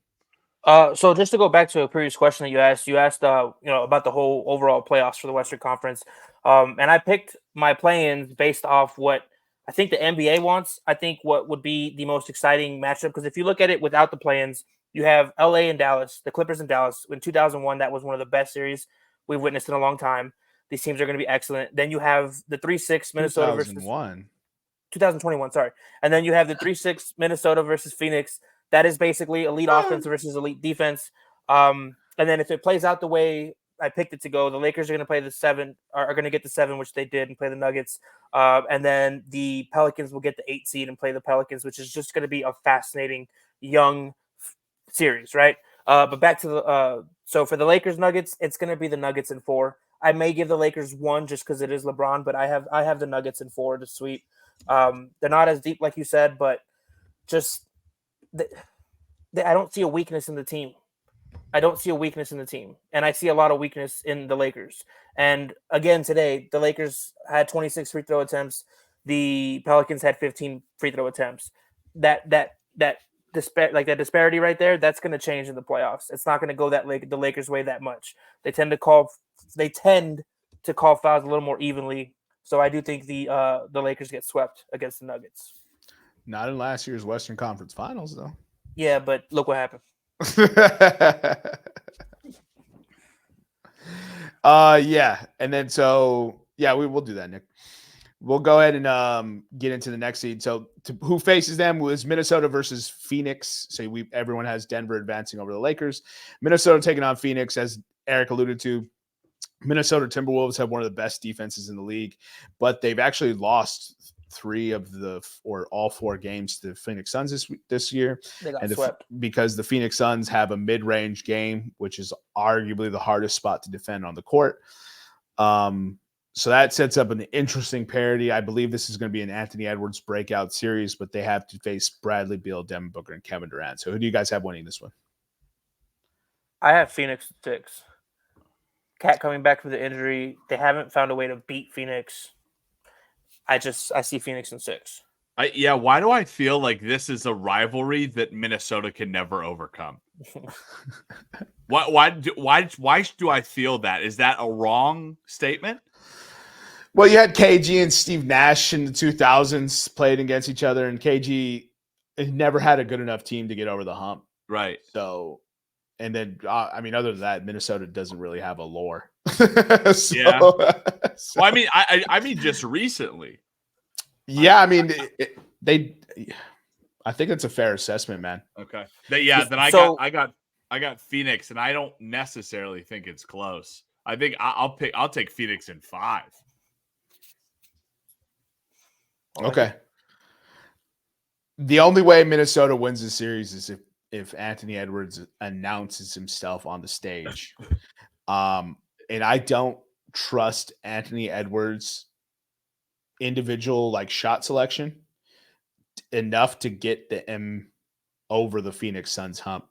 So just to go back to a previous question that you asked, about the whole overall playoffs for the Western Conference. And I picked my play-ins based off what I think the NBA wants. I think what would be the most exciting matchup, because if you look at it without the play-ins, you have LA and Dallas, the Clippers and Dallas. In 2001, that was one of the best series we've witnessed in a long time. These teams are going to be excellent. Then you have the 3-6 Minnesota versus 2021, sorry. And then you have the 3-6 Minnesota versus Phoenix. That is basically elite offense versus elite defense. And then if it plays out the way I picked it to go, the Lakers are going to play the 7, are going to get the 7, which they did, and play the Nuggets. And then the Pelicans will get the 8 seed and play the Pelicans, which is just going to be a fascinating young series, right? But back to the so for the Lakers Nuggets, it's going to be the Nuggets in 4. I may give the Lakers 1 just because it is LeBron, but I have the Nuggets in 4 to sweep. They're not as deep like you said, but just I don't see a weakness in the team. And I see a lot of weakness in the Lakers. And again, today, the Lakers had 26 free throw attempts. The Pelicans had 15 free throw attempts. That disparity right there, that's going to change in the playoffs. It's not going to go the Lakers' way that much. They tend to call fouls a little more evenly. So I do think the Lakers get swept against the Nuggets. Not in last year's Western Conference Finals, though. Yeah, but look what happened. Yeah. And then we will do that, Nick. We'll go ahead and get into the next seed. So who faces them was Minnesota versus Phoenix. So everyone has Denver advancing over the Lakers. Minnesota taking on Phoenix, as Eric alluded to. Minnesota Timberwolves have one of the best defenses in the league, but they've actually lost 3 of all 4 games to the Phoenix Suns this year. They got swept because the Phoenix Suns have a mid-range game, which is arguably the hardest spot to defend on the court. So that sets up an interesting parity. I believe this is going to be an Anthony Edwards breakout series, but they have to face Bradley Beal, Devin Booker, and Kevin Durant. So who do you guys have winning this one? I have Phoenix 6. Cat coming back from the injury. They haven't found a way to beat Phoenix. I see Phoenix in 6. Why do I feel like this is a rivalry that Minnesota can never overcome? Why do I feel that? Is that a wrong statement? Well, you had KG and Steve Nash in the 2000s playing against each other, and KG never had a good enough team to get over the hump. Right. So, and then, other than that, Minnesota doesn't really have a lore. Yeah. Well, I mean, just recently. Yeah, I think that's a fair assessment, man. Okay. Then I got Phoenix, and I don't necessarily think it's close. I think I'll take Phoenix in 5. Okay. The only way Minnesota wins the series is if Anthony Edwards announces himself on the stage. And I don't trust Anthony Edwards' individual shot selection enough to get them over the Phoenix Suns hump.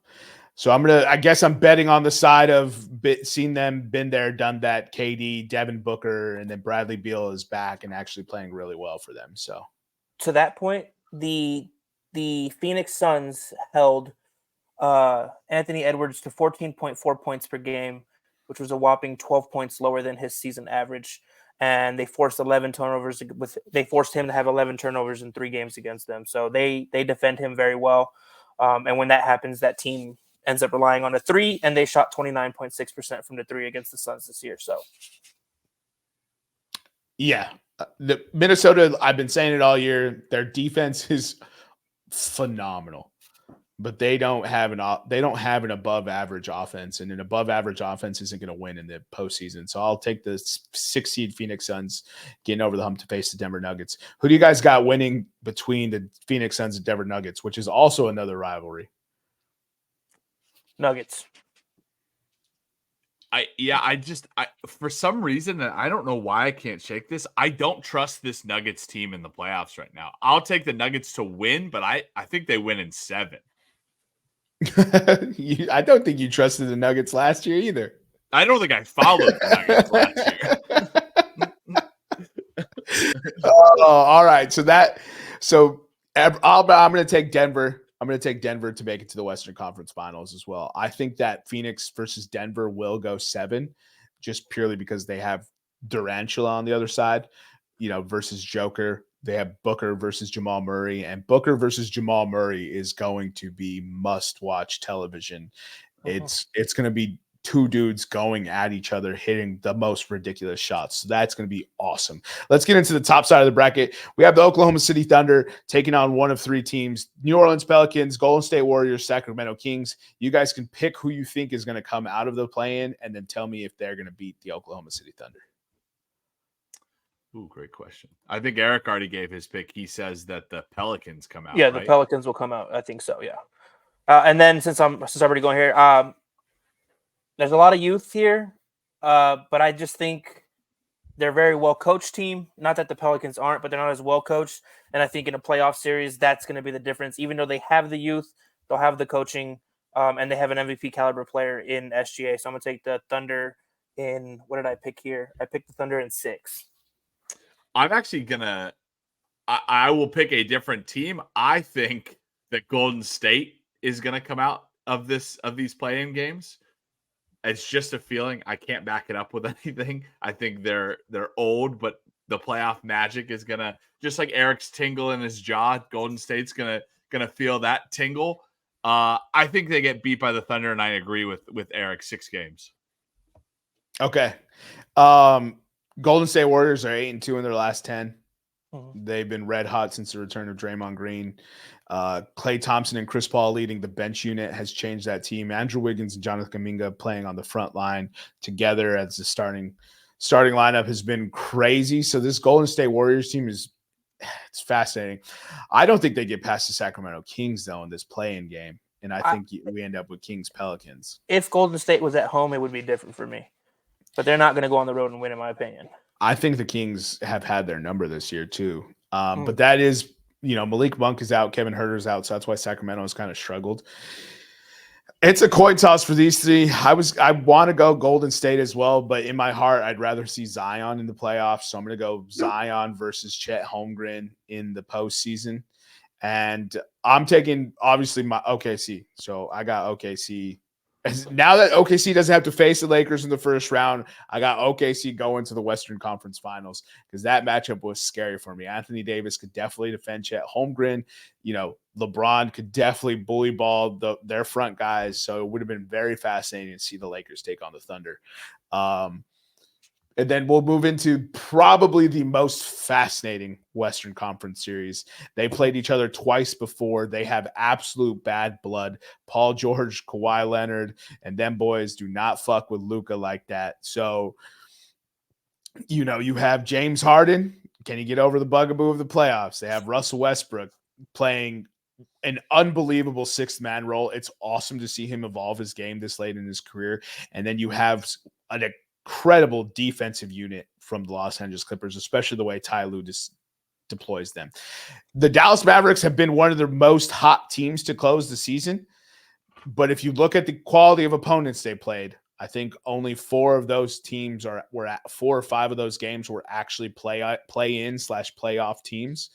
So I guess I'm betting on the side of seeing them been there, done that. KD, Devin Booker, and then Bradley Beal is back and actually playing really well for them. So to that point, the Phoenix Suns held Anthony Edwards to 14.4 points per game, which was a whopping 12 points lower than his season average. And they forced 11 turnovers. They forced him to have 11 turnovers in 3 games against them. So they defend him very well. And when that happens, that team ends up relying on a 3, and they shot 29.6% from the 3 against the Suns this year. So, yeah, the Minnesota, I've been saying it all year. Their defense is phenomenal, but they don't have an above average offense, and an above average offense isn't going to win in the postseason. So I'll take the 6 seed Phoenix Suns getting over the hump to face the Denver Nuggets. Who do you guys got winning between the Phoenix Suns and Denver Nuggets, which is also another rivalry? Nuggets. I for some reason, and I don't know why I can't shake this. I don't trust this Nuggets team in the playoffs right now. I'll take the Nuggets to win, but I think they win in 7. I don't think you trusted the Nuggets last year either. I don't think I followed the Nuggets last year. Oh, all right. I'm going to take Denver. I'm going to take Denver to make it to the Western Conference Finals as well. I think that Phoenix versus Denver will go 7, just purely because they have Durantula on the other side, versus Joker. They have Booker versus Jamal Murray, and Booker versus Jamal Murray is going to be must-watch television. It's going to be 2 dudes going at each other, hitting the most ridiculous shots. So that's going to be awesome. Let's get into the top side of the bracket. We have the Oklahoma City Thunder taking on one of 3 teams: New Orleans Pelicans, Golden State Warriors, Sacramento Kings. You guys can pick who you think is going to come out of the play-in, and then tell me if they're going to beat the Oklahoma City Thunder. Ooh, great question. I think Eric already gave his pick. He says that the Pelicans come out. Yeah, right? The Pelicans will come out. I think so. Yeah. And then since I'm already going here, there's a lot of youth here, but I just think they're a very well coached team. Not that the Pelicans aren't, but they're not as well coached. And I think in a playoff series, that's going to be the difference. Even though they have the youth, they'll have the coaching, and they have an MVP caliber player in SGA. So I'm going to take the Thunder in. What did I pick here? I picked the Thunder in 6. I'm actually gonna. I will pick a different team. I think that Golden State is gonna come out of these play-in games. It's just a feeling. I can't back it up with anything. I think they're old, but the playoff magic is gonna, just like Eric's tingle in his jaw. Golden State's gonna feel that tingle. I think they get beat by the Thunder, and I agree with Eric. 6 games. Okay. Golden State Warriors are 8-2 in their last 10. They've been red hot since the return of Draymond Green. Klay Thompson and Chris Paul leading the bench unit has changed that team. Andrew Wiggins and Jonathan Kuminga playing on the front line together as the starting lineup has been crazy. So this Golden State Warriors team it's fascinating. I don't think they get past the Sacramento Kings though in this play-in game, and I think we end up with Kings Pelicans. If Golden State was at home, it would be different for me. But they're not going to go on the road and win, in my opinion. I think the Kings have had their number this year too. But that is, Malik Monk is out, Kevin Huerter's out, so that's why Sacramento has kind of struggled. It's a coin toss for these 3. I want to go Golden State as well, but in my heart, I'd rather see Zion in the playoffs. So I'm going to go Zion versus Chet Holmgren in the postseason. And I'm taking, obviously, my OKC. So I got OKC. Now that OKC doesn't have to face the Lakers in the first round, I got OKC going to the Western Conference Finals because that matchup was scary for me. Anthony Davis could definitely defend Chet Holmgren. LeBron could definitely bully ball their front guys. So it would have been very fascinating to see the Lakers take on the Thunder. And then we'll move into probably the most fascinating Western Conference series. They played each other twice before. They have absolute bad blood. Paul George, Kawhi Leonard, and them boys do not fuck with Luka like that. So, you have James Harden. Can he get over the bugaboo of the playoffs? They have Russell Westbrook playing an unbelievable 6th-man role. It's awesome to see him evolve his game this late in his career. And then you have an incredible defensive unit from the Los Angeles Clippers, especially the way Ty Lue deploys them. The Dallas Mavericks have been one of the most hot teams to close the season. But if you look at the quality of opponents they played, I think only 4 of those teams were at 4 or 5 of those games were actually play-in/playoff teams.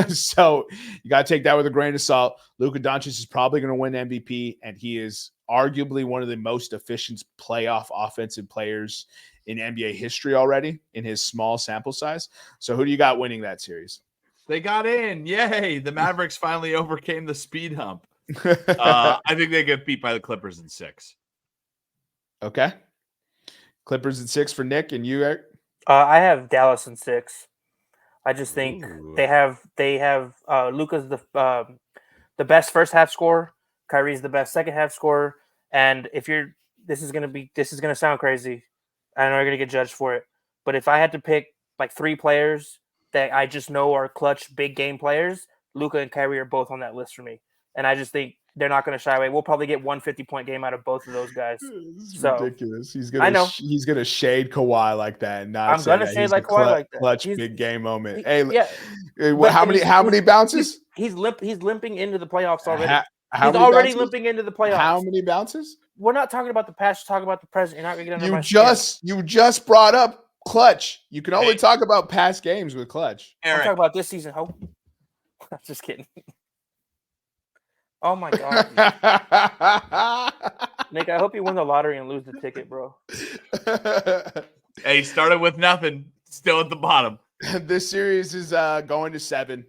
So you got to take that with a grain of salt. Luka Doncic is probably going to win MVP, and he is arguably one of the most efficient playoff offensive players in NBA history already in his small sample size. So who do you got winning that series? They got in. Yay. The Mavericks finally overcame the speed hump. I think they get beat by the Clippers in 6. Okay. Clippers in 6 for Nick, and you, Eric? I have Dallas in 6. I just think they have Luka's the best first half scorer. Kyrie's the best second half scorer. And if this is gonna sound crazy. I know you're gonna get judged for it. But if I had to pick like 3 players that I just know are clutch big game players, Luka and Kyrie are both on that list for me. And I just think they're not going to shy away. We'll probably get 150-point game out of both of those guys. It's So, ridiculous. He's I know. He's gonna shade Kawhi like that and not I'm say gonna that shade he's like a Kawhi like that. clutch He's- big game moment. He- yeah. How many bounces? He's limping into the playoffs already. How He's many already bounces? limping into the playoffs. How many bounces? We're not talking about the past. Talk about the present. You're not going to get under my You just brought up clutch. You can only Hey. talk about past games with clutch. I'm Eric, talking about this season. Ho. I'm just kidding. Oh my god, Nick! I hope you win the lottery and lose the ticket, bro. hey, started with nothing, still at the bottom. This series is going to 7,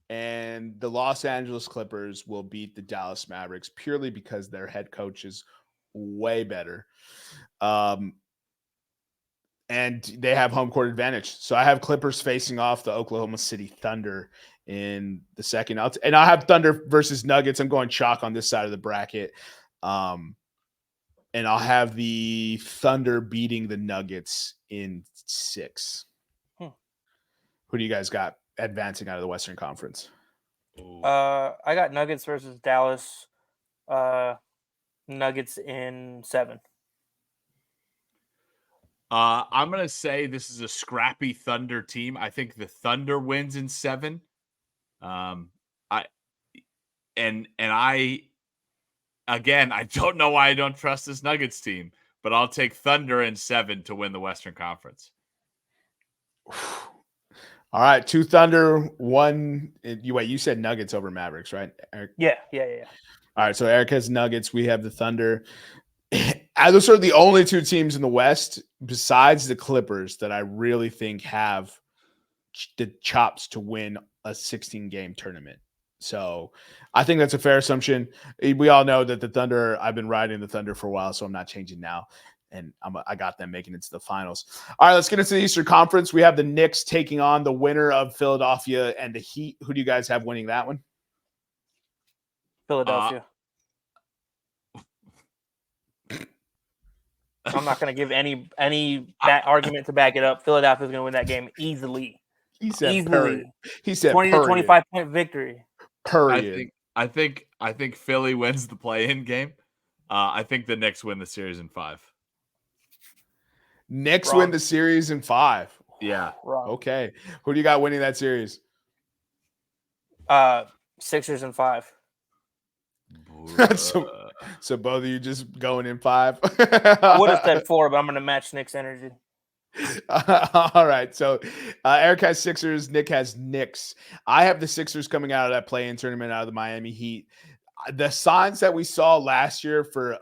and the Los Angeles Clippers will beat the Dallas Mavericks purely because their head coach is way better. And they have home court advantage. So I have Clippers facing off the Oklahoma City Thunder in the second. I'll have Thunder versus Nuggets. I'm going chalk on this side of the bracket. And I'll have the Thunder beating the Nuggets in 6. Who do you guys got advancing out of the Western Conference? I got Nuggets versus Dallas. Nuggets in 7. I'm gonna say this is a scrappy Thunder team. I think the Thunder wins in 7. I don't know why I don't trust this Nuggets team, but I'll take Thunder in 7 to win the Western Conference. All right, 2 Thunder, 1. You said Nuggets over Mavericks, right, Eric? Yeah. All right, so Eric has Nuggets. We have the Thunder. Those are the only 2 teams in the West besides the Clippers that I really think have the chops to win a 16-game tournament. So I think that's a fair assumption. We all know that the Thunder, I've been riding the Thunder for a while, so I'm not changing now. And I got them making it to the finals. All right, let's get into the Eastern Conference. We have the Knicks taking on the winner of Philadelphia and the Heat. Who do you guys have winning that one? Philadelphia. I'm not going to give any argument to back it up. Philadelphia's going to win that game easily. He said easily. period. He said 20 to 25 point victory. Period. I think Philly wins the play-in game. I think the Knicks win the series in 5. Knicks Wrong. win the series in 5. Yeah. Wrong. Okay. Who do you got winning that series? Sixers in 5. So both of you just going in 5? I would have said 4, but I'm going to match Nick's energy. All right. So Eric has Sixers. Nick has Knicks. I have the Sixers coming out of that play-in tournament out of the Miami Heat. The signs that we saw last year for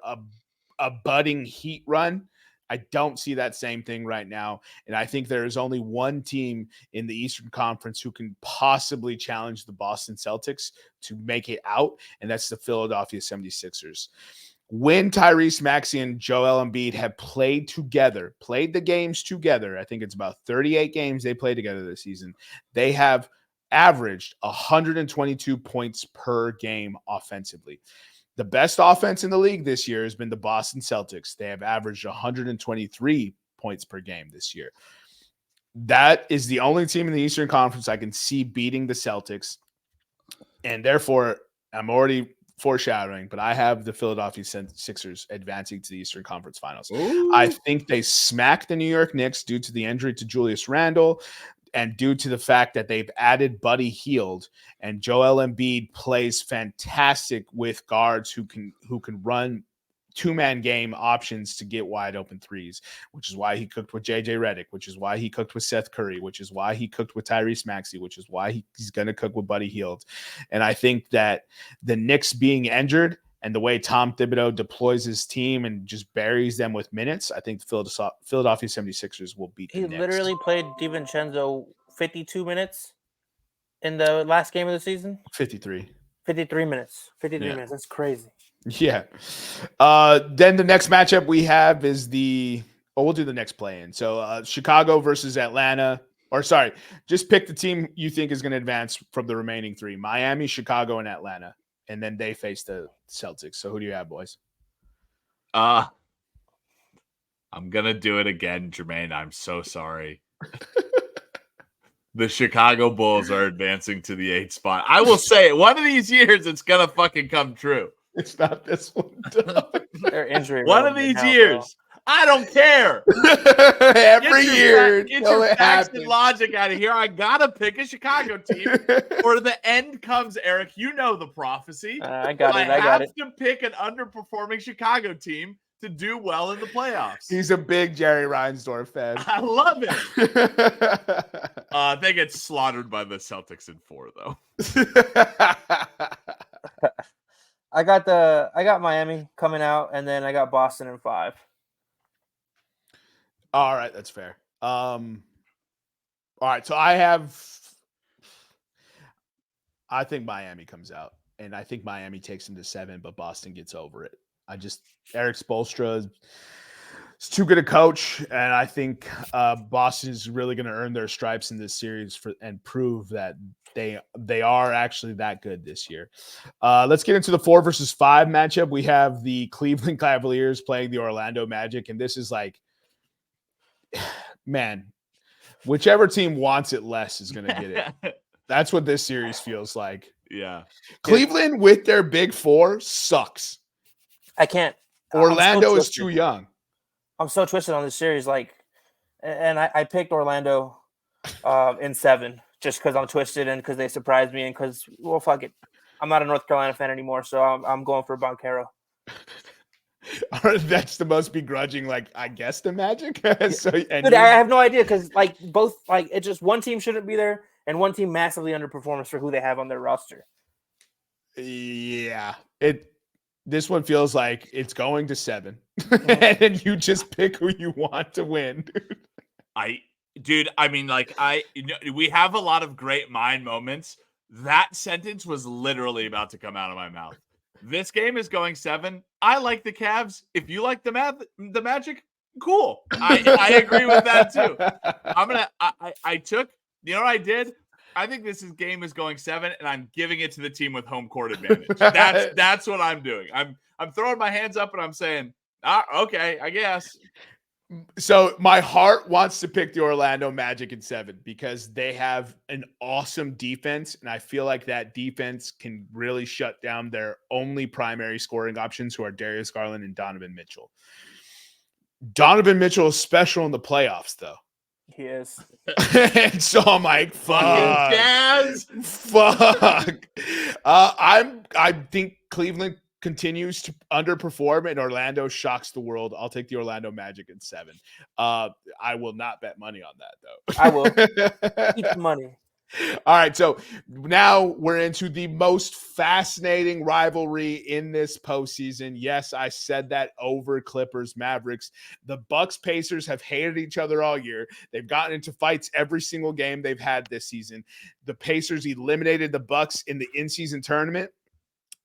a budding Heat run, I don't see that same thing right now. And I think there is only one team in the Eastern Conference who can possibly challenge the Boston Celtics to make it out, and that's the Philadelphia 76ers. When Tyrese Maxey and Joel Embiid have played the games together, I think it's about 38 games they played together this season, they have averaged 122 points per game offensively. The best offense in the league this year has been the Boston Celtics. They have averaged 123 points per game this year. That is the only team in the Eastern Conference I can see beating the Celtics. And therefore, I'm already foreshadowing, but I have the Philadelphia Sixers advancing to the Eastern Conference Finals. Ooh. I think they smack the New York Knicks due to the injury to Julius Randle and due to the fact that they've added Buddy Hield, and Joel Embiid plays fantastic with guards who can run 2-man game options to get wide open threes, which is why he cooked with JJ Redick, which is why he cooked with Seth Curry, which is why he cooked with Tyrese Maxey, which is why he's going to cook with Buddy Hield. And I think that the Knicks being injured and the way Tom Thibodeau deploys his team and just buries them with minutes, I think the Philadelphia 76ers will beat the Knicks. He literally played DiVincenzo 52 minutes in the last game of the season. 53. 53 minutes. 53 Yeah. minutes. That's crazy. Yeah. Then the next matchup we have is we'll do the next play-in. So Chicago versus Atlanta. Or sorry, just pick the team you think is going to advance from the remaining 3. Miami, Chicago, and Atlanta. And then they face the Celtics. So who do you have, boys? I'm going to do it again, Jermaine. I'm so sorry. The Chicago Bulls are advancing to the 8th spot. I will say it. One of these years, it's going to fucking come true. It's not this one. Dog. They're injury. One of these years. I don't care. Every year. Get till your it facts and happens. logic out of here. I gotta pick a Chicago team. Or the end comes, Eric. You know the prophecy. I got it. I have got it. to pick an underperforming Chicago team to do well in the playoffs. He's a big Jerry Reinsdorf fan. I love it. They get slaughtered by the Celtics in 4, though. I got Miami coming out, and then I got Boston in 5. All right, that's fair. All right, so I think Miami comes out, and I think Miami takes him to 7, but Boston gets over it. Eric Spoelstra is too good a coach, and I think Boston is really going to earn their stripes in this series and prove that they are actually that good this year. Let's get into the 4 versus 5 matchup. We have the Cleveland Cavaliers playing the Orlando Magic, and this is like, man, whichever team wants it less is going to get it. That's what this series feels like. Yeah. Cleveland with their big 4 sucks. I can't. Orlando is too young. I'm so twisted on this series. And I picked Orlando in 7 just because I'm twisted and because they surprised me and because, well, fuck it. I'm not a North Carolina fan anymore, so I'm going for Banchero. That's the most begrudging, I guess, the Magic. Dude, I have no idea because both it's just one team shouldn't be there and one team massively underperforms for who they have on their roster. Yeah, this one feels like it's going to 7, and then you just pick who you want to win, dude. We have a lot of great mind moments. That sentence was literally about to come out of my mouth. This game is going 7. I like the Cavs. If you like the Magic, cool. I agree with that too. I took, you know what I did? I think game is going 7, and I'm giving it to the team with home court advantage. That's what I'm doing. I'm throwing my hands up and I'm saying, okay, I guess. So my heart wants to pick the Orlando Magic in 7 because they have an awesome defense, and I feel like that defense can really shut down their only primary scoring options, who are Darius Garland and Donovan Mitchell. Donovan Mitchell is special in the playoffs, though. He is. And so I'm like, fuck. Jazz. Fuck. I think Cleveland continues to underperform and Orlando shocks the world. I'll take the Orlando Magic in 7. I will not bet money on that, though. I will. Keep the money. All right, so now we're into the most fascinating rivalry in this postseason. Yes, I said that over Clippers Mavericks. The Bucks Pacers have hated each other all year. They've gotten into fights every single game they've had this season. The Pacers eliminated the Bucks in the in-season tournament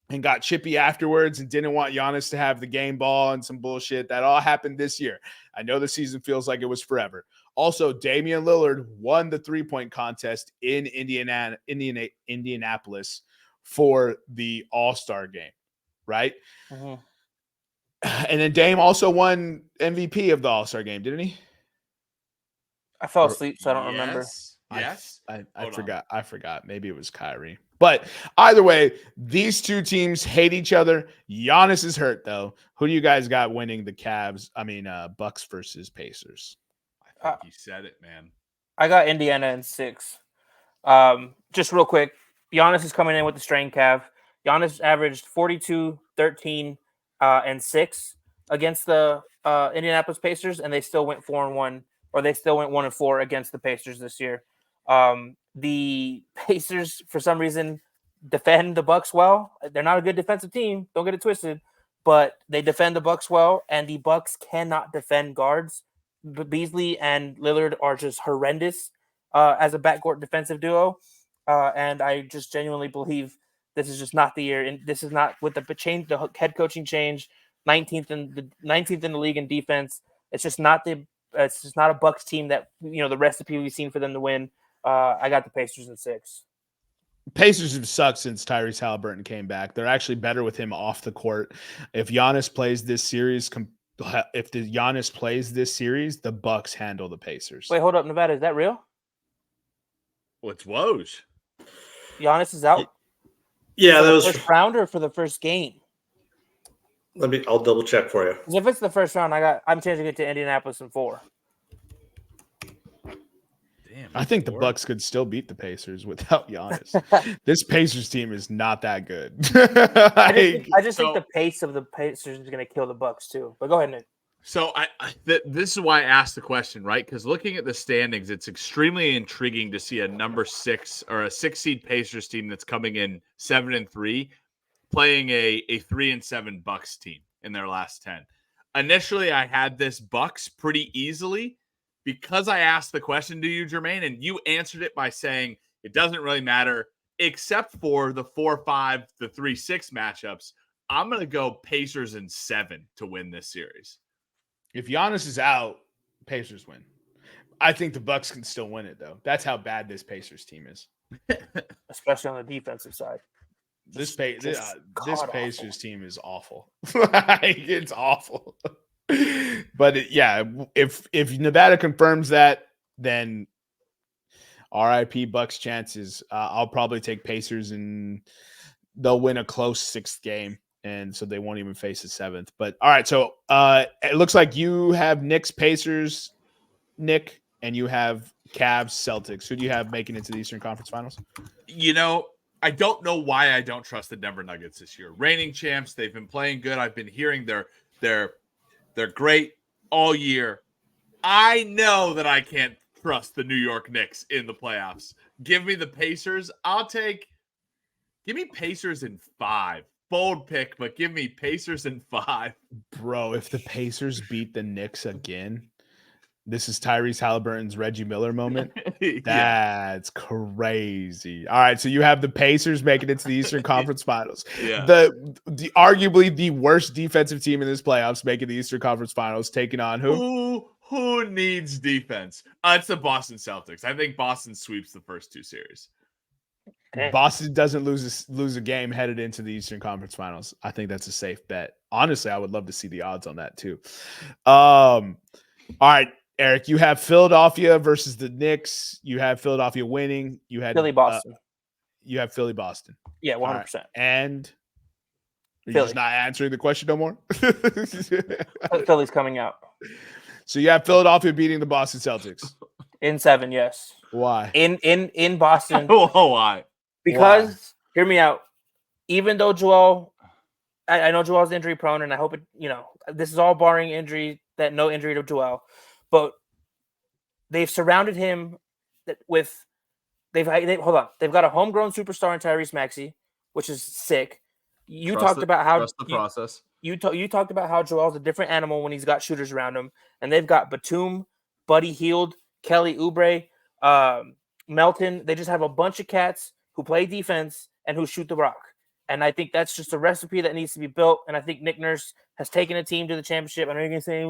and got chippy afterwards and didn't want Giannis to have the game ball and some bullshit. That all happened this year. I know the season feels like it was forever. Also, Damian Lillard won the three-point contest in Indianapolis for the All-Star game, right? Mm-hmm. And then Dame also won MVP of the All-Star game, didn't he? I fell asleep, so I don't remember. Yes. I forgot. I forgot. Maybe it was Kyrie. But either way, these two teams hate each other. Giannis is hurt, though. Who do you guys got winning the Bucks versus Pacers? I think you said it, man. I got Indiana in 6. Just real quick, Giannis is coming in with the strain calf. Giannis averaged 42, 13, and 6 against the Indianapolis Pacers, and they still went 4-1, or they still went 1-4 against the Pacers this year. The Pacers, for some reason, defend the Bucks well. They're not a good defensive team. Don't get it twisted, but they defend the Bucks well, and the Bucks cannot defend guards. Beasley and Lillard are just horrendous as a backcourt defensive duo, and I just genuinely believe this is just not the year. And this is not with the head coaching change. 19th in the league in defense. It's just not a Bucks team that the recipe we've seen for them to win. I got the Pacers in 6. Pacers have sucked since Tyrese Halliburton came back. They're actually better with him off the court. If Giannis plays this series, the Bucks handle the Pacers. Wait, hold up, Nevada, is that real? What's Woj? Giannis is out. Yeah, that was first round or for the first game. I'll double check for you. 'Cause if it's the first round, I'm changing it to Indianapolis in 4. Damn, I think the 4? Bucks could still beat the Pacers without Giannis. This Pacers team is not that good. I just think So- the pace of the Pacers is going to kill the Bucks too. But go ahead, Nick. So this is why I asked the question, right? Because looking at the standings, it's extremely intriguing to see a number 6 or a 6 seed Pacers team that's coming in 7-3, playing a 3-7 Bucks team in their last 10. Initially, I had this Bucks pretty easily because I asked the question to you, Jermaine, and you answered it by saying it doesn't really matter except for the 4-5, the 3-6 matchups. I'm going to go Pacers in 7 to win this series. If Giannis is out, Pacers win. I think the Bucks can still win it, though. That's how bad this Pacers team is. Especially on the defensive side. This God-awful. Pacers team is awful. It's awful. But if Nevada confirms that, then RIP Bucks chances. I'll probably take Pacers and they'll win a close 6th game. And so they won't even face the 7th. But all right, so it looks like you have Knicks, Pacers, Nick, and you have Cavs, Celtics. Who do you have making it to the Eastern Conference Finals? I don't know why I don't trust the Denver Nuggets this year. Reigning champs, they've been playing good. I've been hearing they're great all year. I know that I can't trust the New York Knicks in the playoffs. Give me the Pacers. Give me Pacers in 5. Bold pick, but give me Pacers in 5. Bro, if the Pacers beat the Knicks again, this is Tyrese Halliburton's Reggie Miller moment. Yeah. That's crazy. All right, so you have the Pacers making it to the Eastern Conference Finals. Yeah. The arguably the worst defensive team in this playoffs making the Eastern Conference Finals, taking on who? Who needs defense? It's the Boston Celtics. I think Boston sweeps the first 2 series. Dang. Boston doesn't lose a game headed into the Eastern Conference Finals. I think that's a safe bet. Honestly, I would love to see the odds on that too. All right, Eric, you have Philadelphia versus the Knicks. You have Philadelphia winning. You had Philly, Boston. You have Philly, Boston. Yeah, 100%. Right. And you're Philly. just not answering the question no more? Philly's coming out. So you have Philadelphia beating the Boston Celtics. In 7, yes. Why? In Boston. Oh, why? Because, hear me out, even though Joel, I know Joel's injury prone, and I hope this is all barring injury, no injury to Joel, but they've surrounded him with, they've got a homegrown superstar in Tyrese Maxey, which is sick. You talked about how trust the process. You talked about how Joel's a different animal when he's got shooters around him, and they've got Batum, Buddy Hield, Kelly Oubre, Melton. They just have a bunch of cats who play defense and who shoot the rock. And I think that's just a recipe that needs to be built. And I think Nick Nurse has taken a team to the championship. I know you're going to say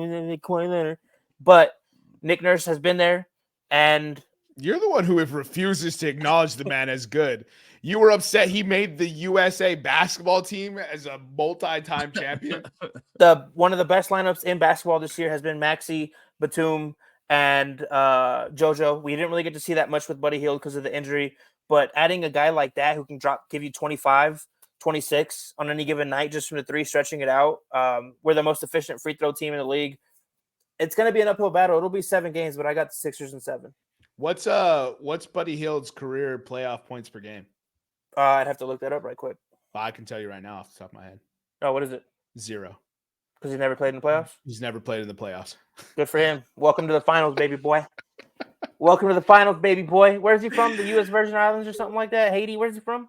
Kawhi Leonard, but Nick Nurse has been there. And you're the one who refuses to acknowledge the man as good. You were upset he made the USA basketball team as a multi-time champion. One of the best lineups in basketball this year has been Maxey, Batum, and JoJo. We didn't really get to see that much with Buddy Hield because of the injury. But adding a guy like that who can give you 25, 26 on any given night just from the 3, stretching it out. We're the most efficient free throw team in the league. It's going to be an uphill battle. It'll be 7 games, but I got the Sixers in 7. What's Buddy Hield's career playoff points per game? I'd have to look that up right quick. I can tell you right now off the top of my head. Oh, what is it? 0. Because he never played in the playoffs? He's never played in the playoffs. Good for him. Welcome to the finals, baby boy. Welcome to the finals, baby boy. Where's he from? The U.S. Virgin Islands or something like that? Haiti? Where's he from?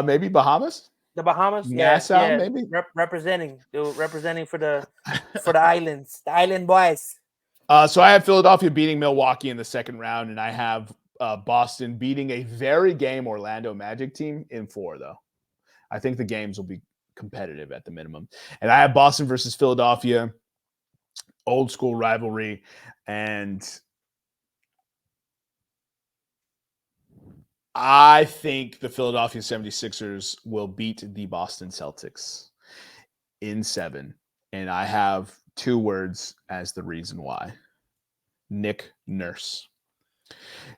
Maybe Bahamas. The Bahamas. Nassau, maybe. Representing for the islands, the island boys. So I have Philadelphia beating Milwaukee in the second round, and I have Boston beating a very game Orlando Magic team in 4. Though I think the games will be competitive at the minimum, and I have Boston versus Philadelphia, old school rivalry, and I think the Philadelphia 76ers will beat the Boston Celtics in 7. And I have 2 words as the reason why. Nick Nurse.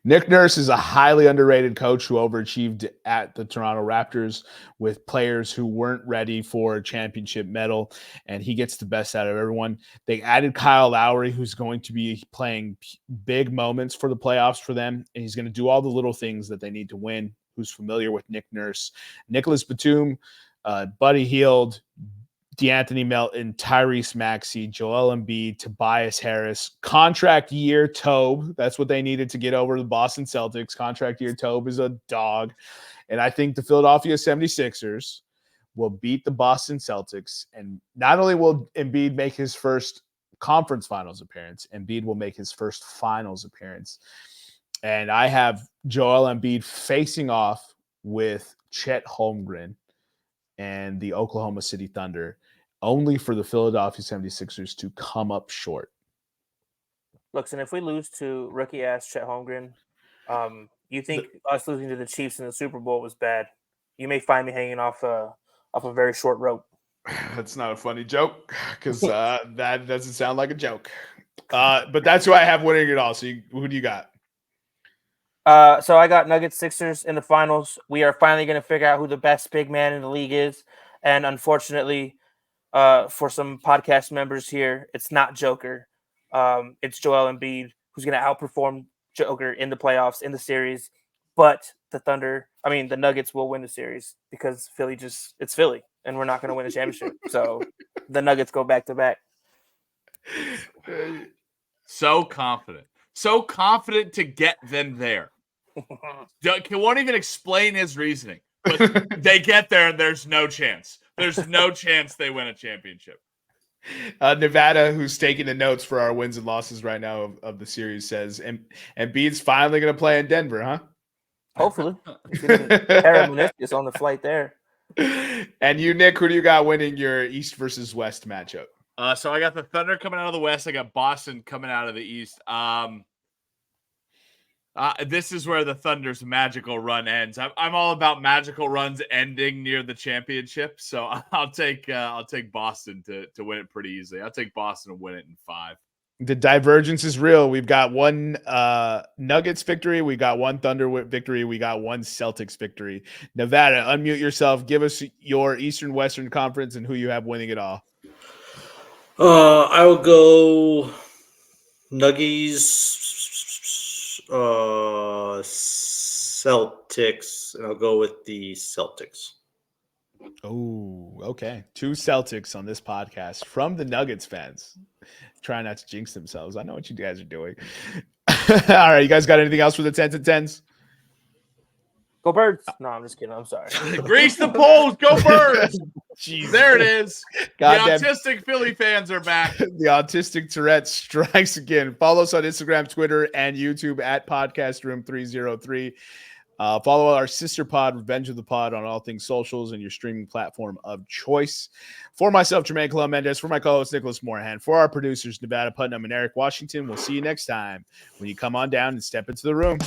Nick Nurse is a highly underrated coach who overachieved at the Toronto Raptors with players who weren't ready for a championship medal, and he gets the best out of everyone. They added Kyle Lowry, who's going to be playing big moments for the playoffs for them, and he's going to do all the little things that they need to win, who's familiar with Nick Nurse. Nicholas Batum, Buddy Hield, DeAnthony Melton, Tyrese Maxey, Joel Embiid, Tobias Harris. Contract year Tobe. That's what they needed to get over the Boston Celtics. Contract year Tobe is a dog. And I think the Philadelphia 76ers will beat the Boston Celtics. And not only will Embiid make his first conference finals appearance, Embiid will make his first finals appearance. And I have Joel Embiid facing off with Chet Holmgren and the Oklahoma City Thunder, only for the Philadelphia 76ers to come up short. Looks, and if we lose to rookie-ass Chet Holmgren, you think us losing to the Chiefs in the Super Bowl was bad? You may find me hanging off a very short rope. That's not a funny joke because that doesn't sound like a joke. But that's who I have winning it all. So who do you got? So I got Nuggets Sixers in the finals. We are finally going to figure out who the best big man in the league is. And unfortunately, for some podcast members here, it's not Joker. It's Joel Embiid, who's going to outperform Joker in the playoffs, in the series. But the Nuggets will win the series because it's Philly, and we're not going to win the championship. So the Nuggets go back to back. So confident to get them there. He won't even explain his reasoning, but they get there and there's no chance. There's no chance they win a championship. Nevada, who's taking the notes for our wins and losses right now of the series, says, Embiid's finally going to play in Denver, huh? Hopefully. Is on the flight there. And you, Nick, who do you got winning your East versus West matchup? So I got the Thunder coming out of the West. I got Boston coming out of the East. This is where the Thunder's magical run ends. I'm all about magical runs ending near the championship, so I'll take Boston to win it pretty easily. I'll take Boston to win it in 5. The divergence is real. We've got one Nuggets victory. We got one Thunder victory. We got one Celtics victory. Nevada, unmute yourself. Give us your Eastern Western Conference and who you have winning it all. I will go Nuggies, Celtics, and I'll go with the Celtics. Oh, okay. 2 Celtics on this podcast from the Nuggets fans. Try not to jinx themselves. I know what you guys are doing. All right, you guys got anything else for the 10s and 10s? Go Birds. No, I'm just kidding. I'm sorry. Grease the poles. Go Birds. Jeez. There it is. Goddamn. The autistic Philly fans are back. The autistic Tourette strikes again. Follow us on Instagram, Twitter, and YouTube at Podcast Room303. Follow our sister pod, Revenge of the Pod, on all things socials and your streaming platform of choice. For myself, Jermaine Colon Mendez, for my co-host, Nicholas Morahan, for our producers, Nevada Putnam and Eric Washington, we'll see you next time when you come on down and step into the room.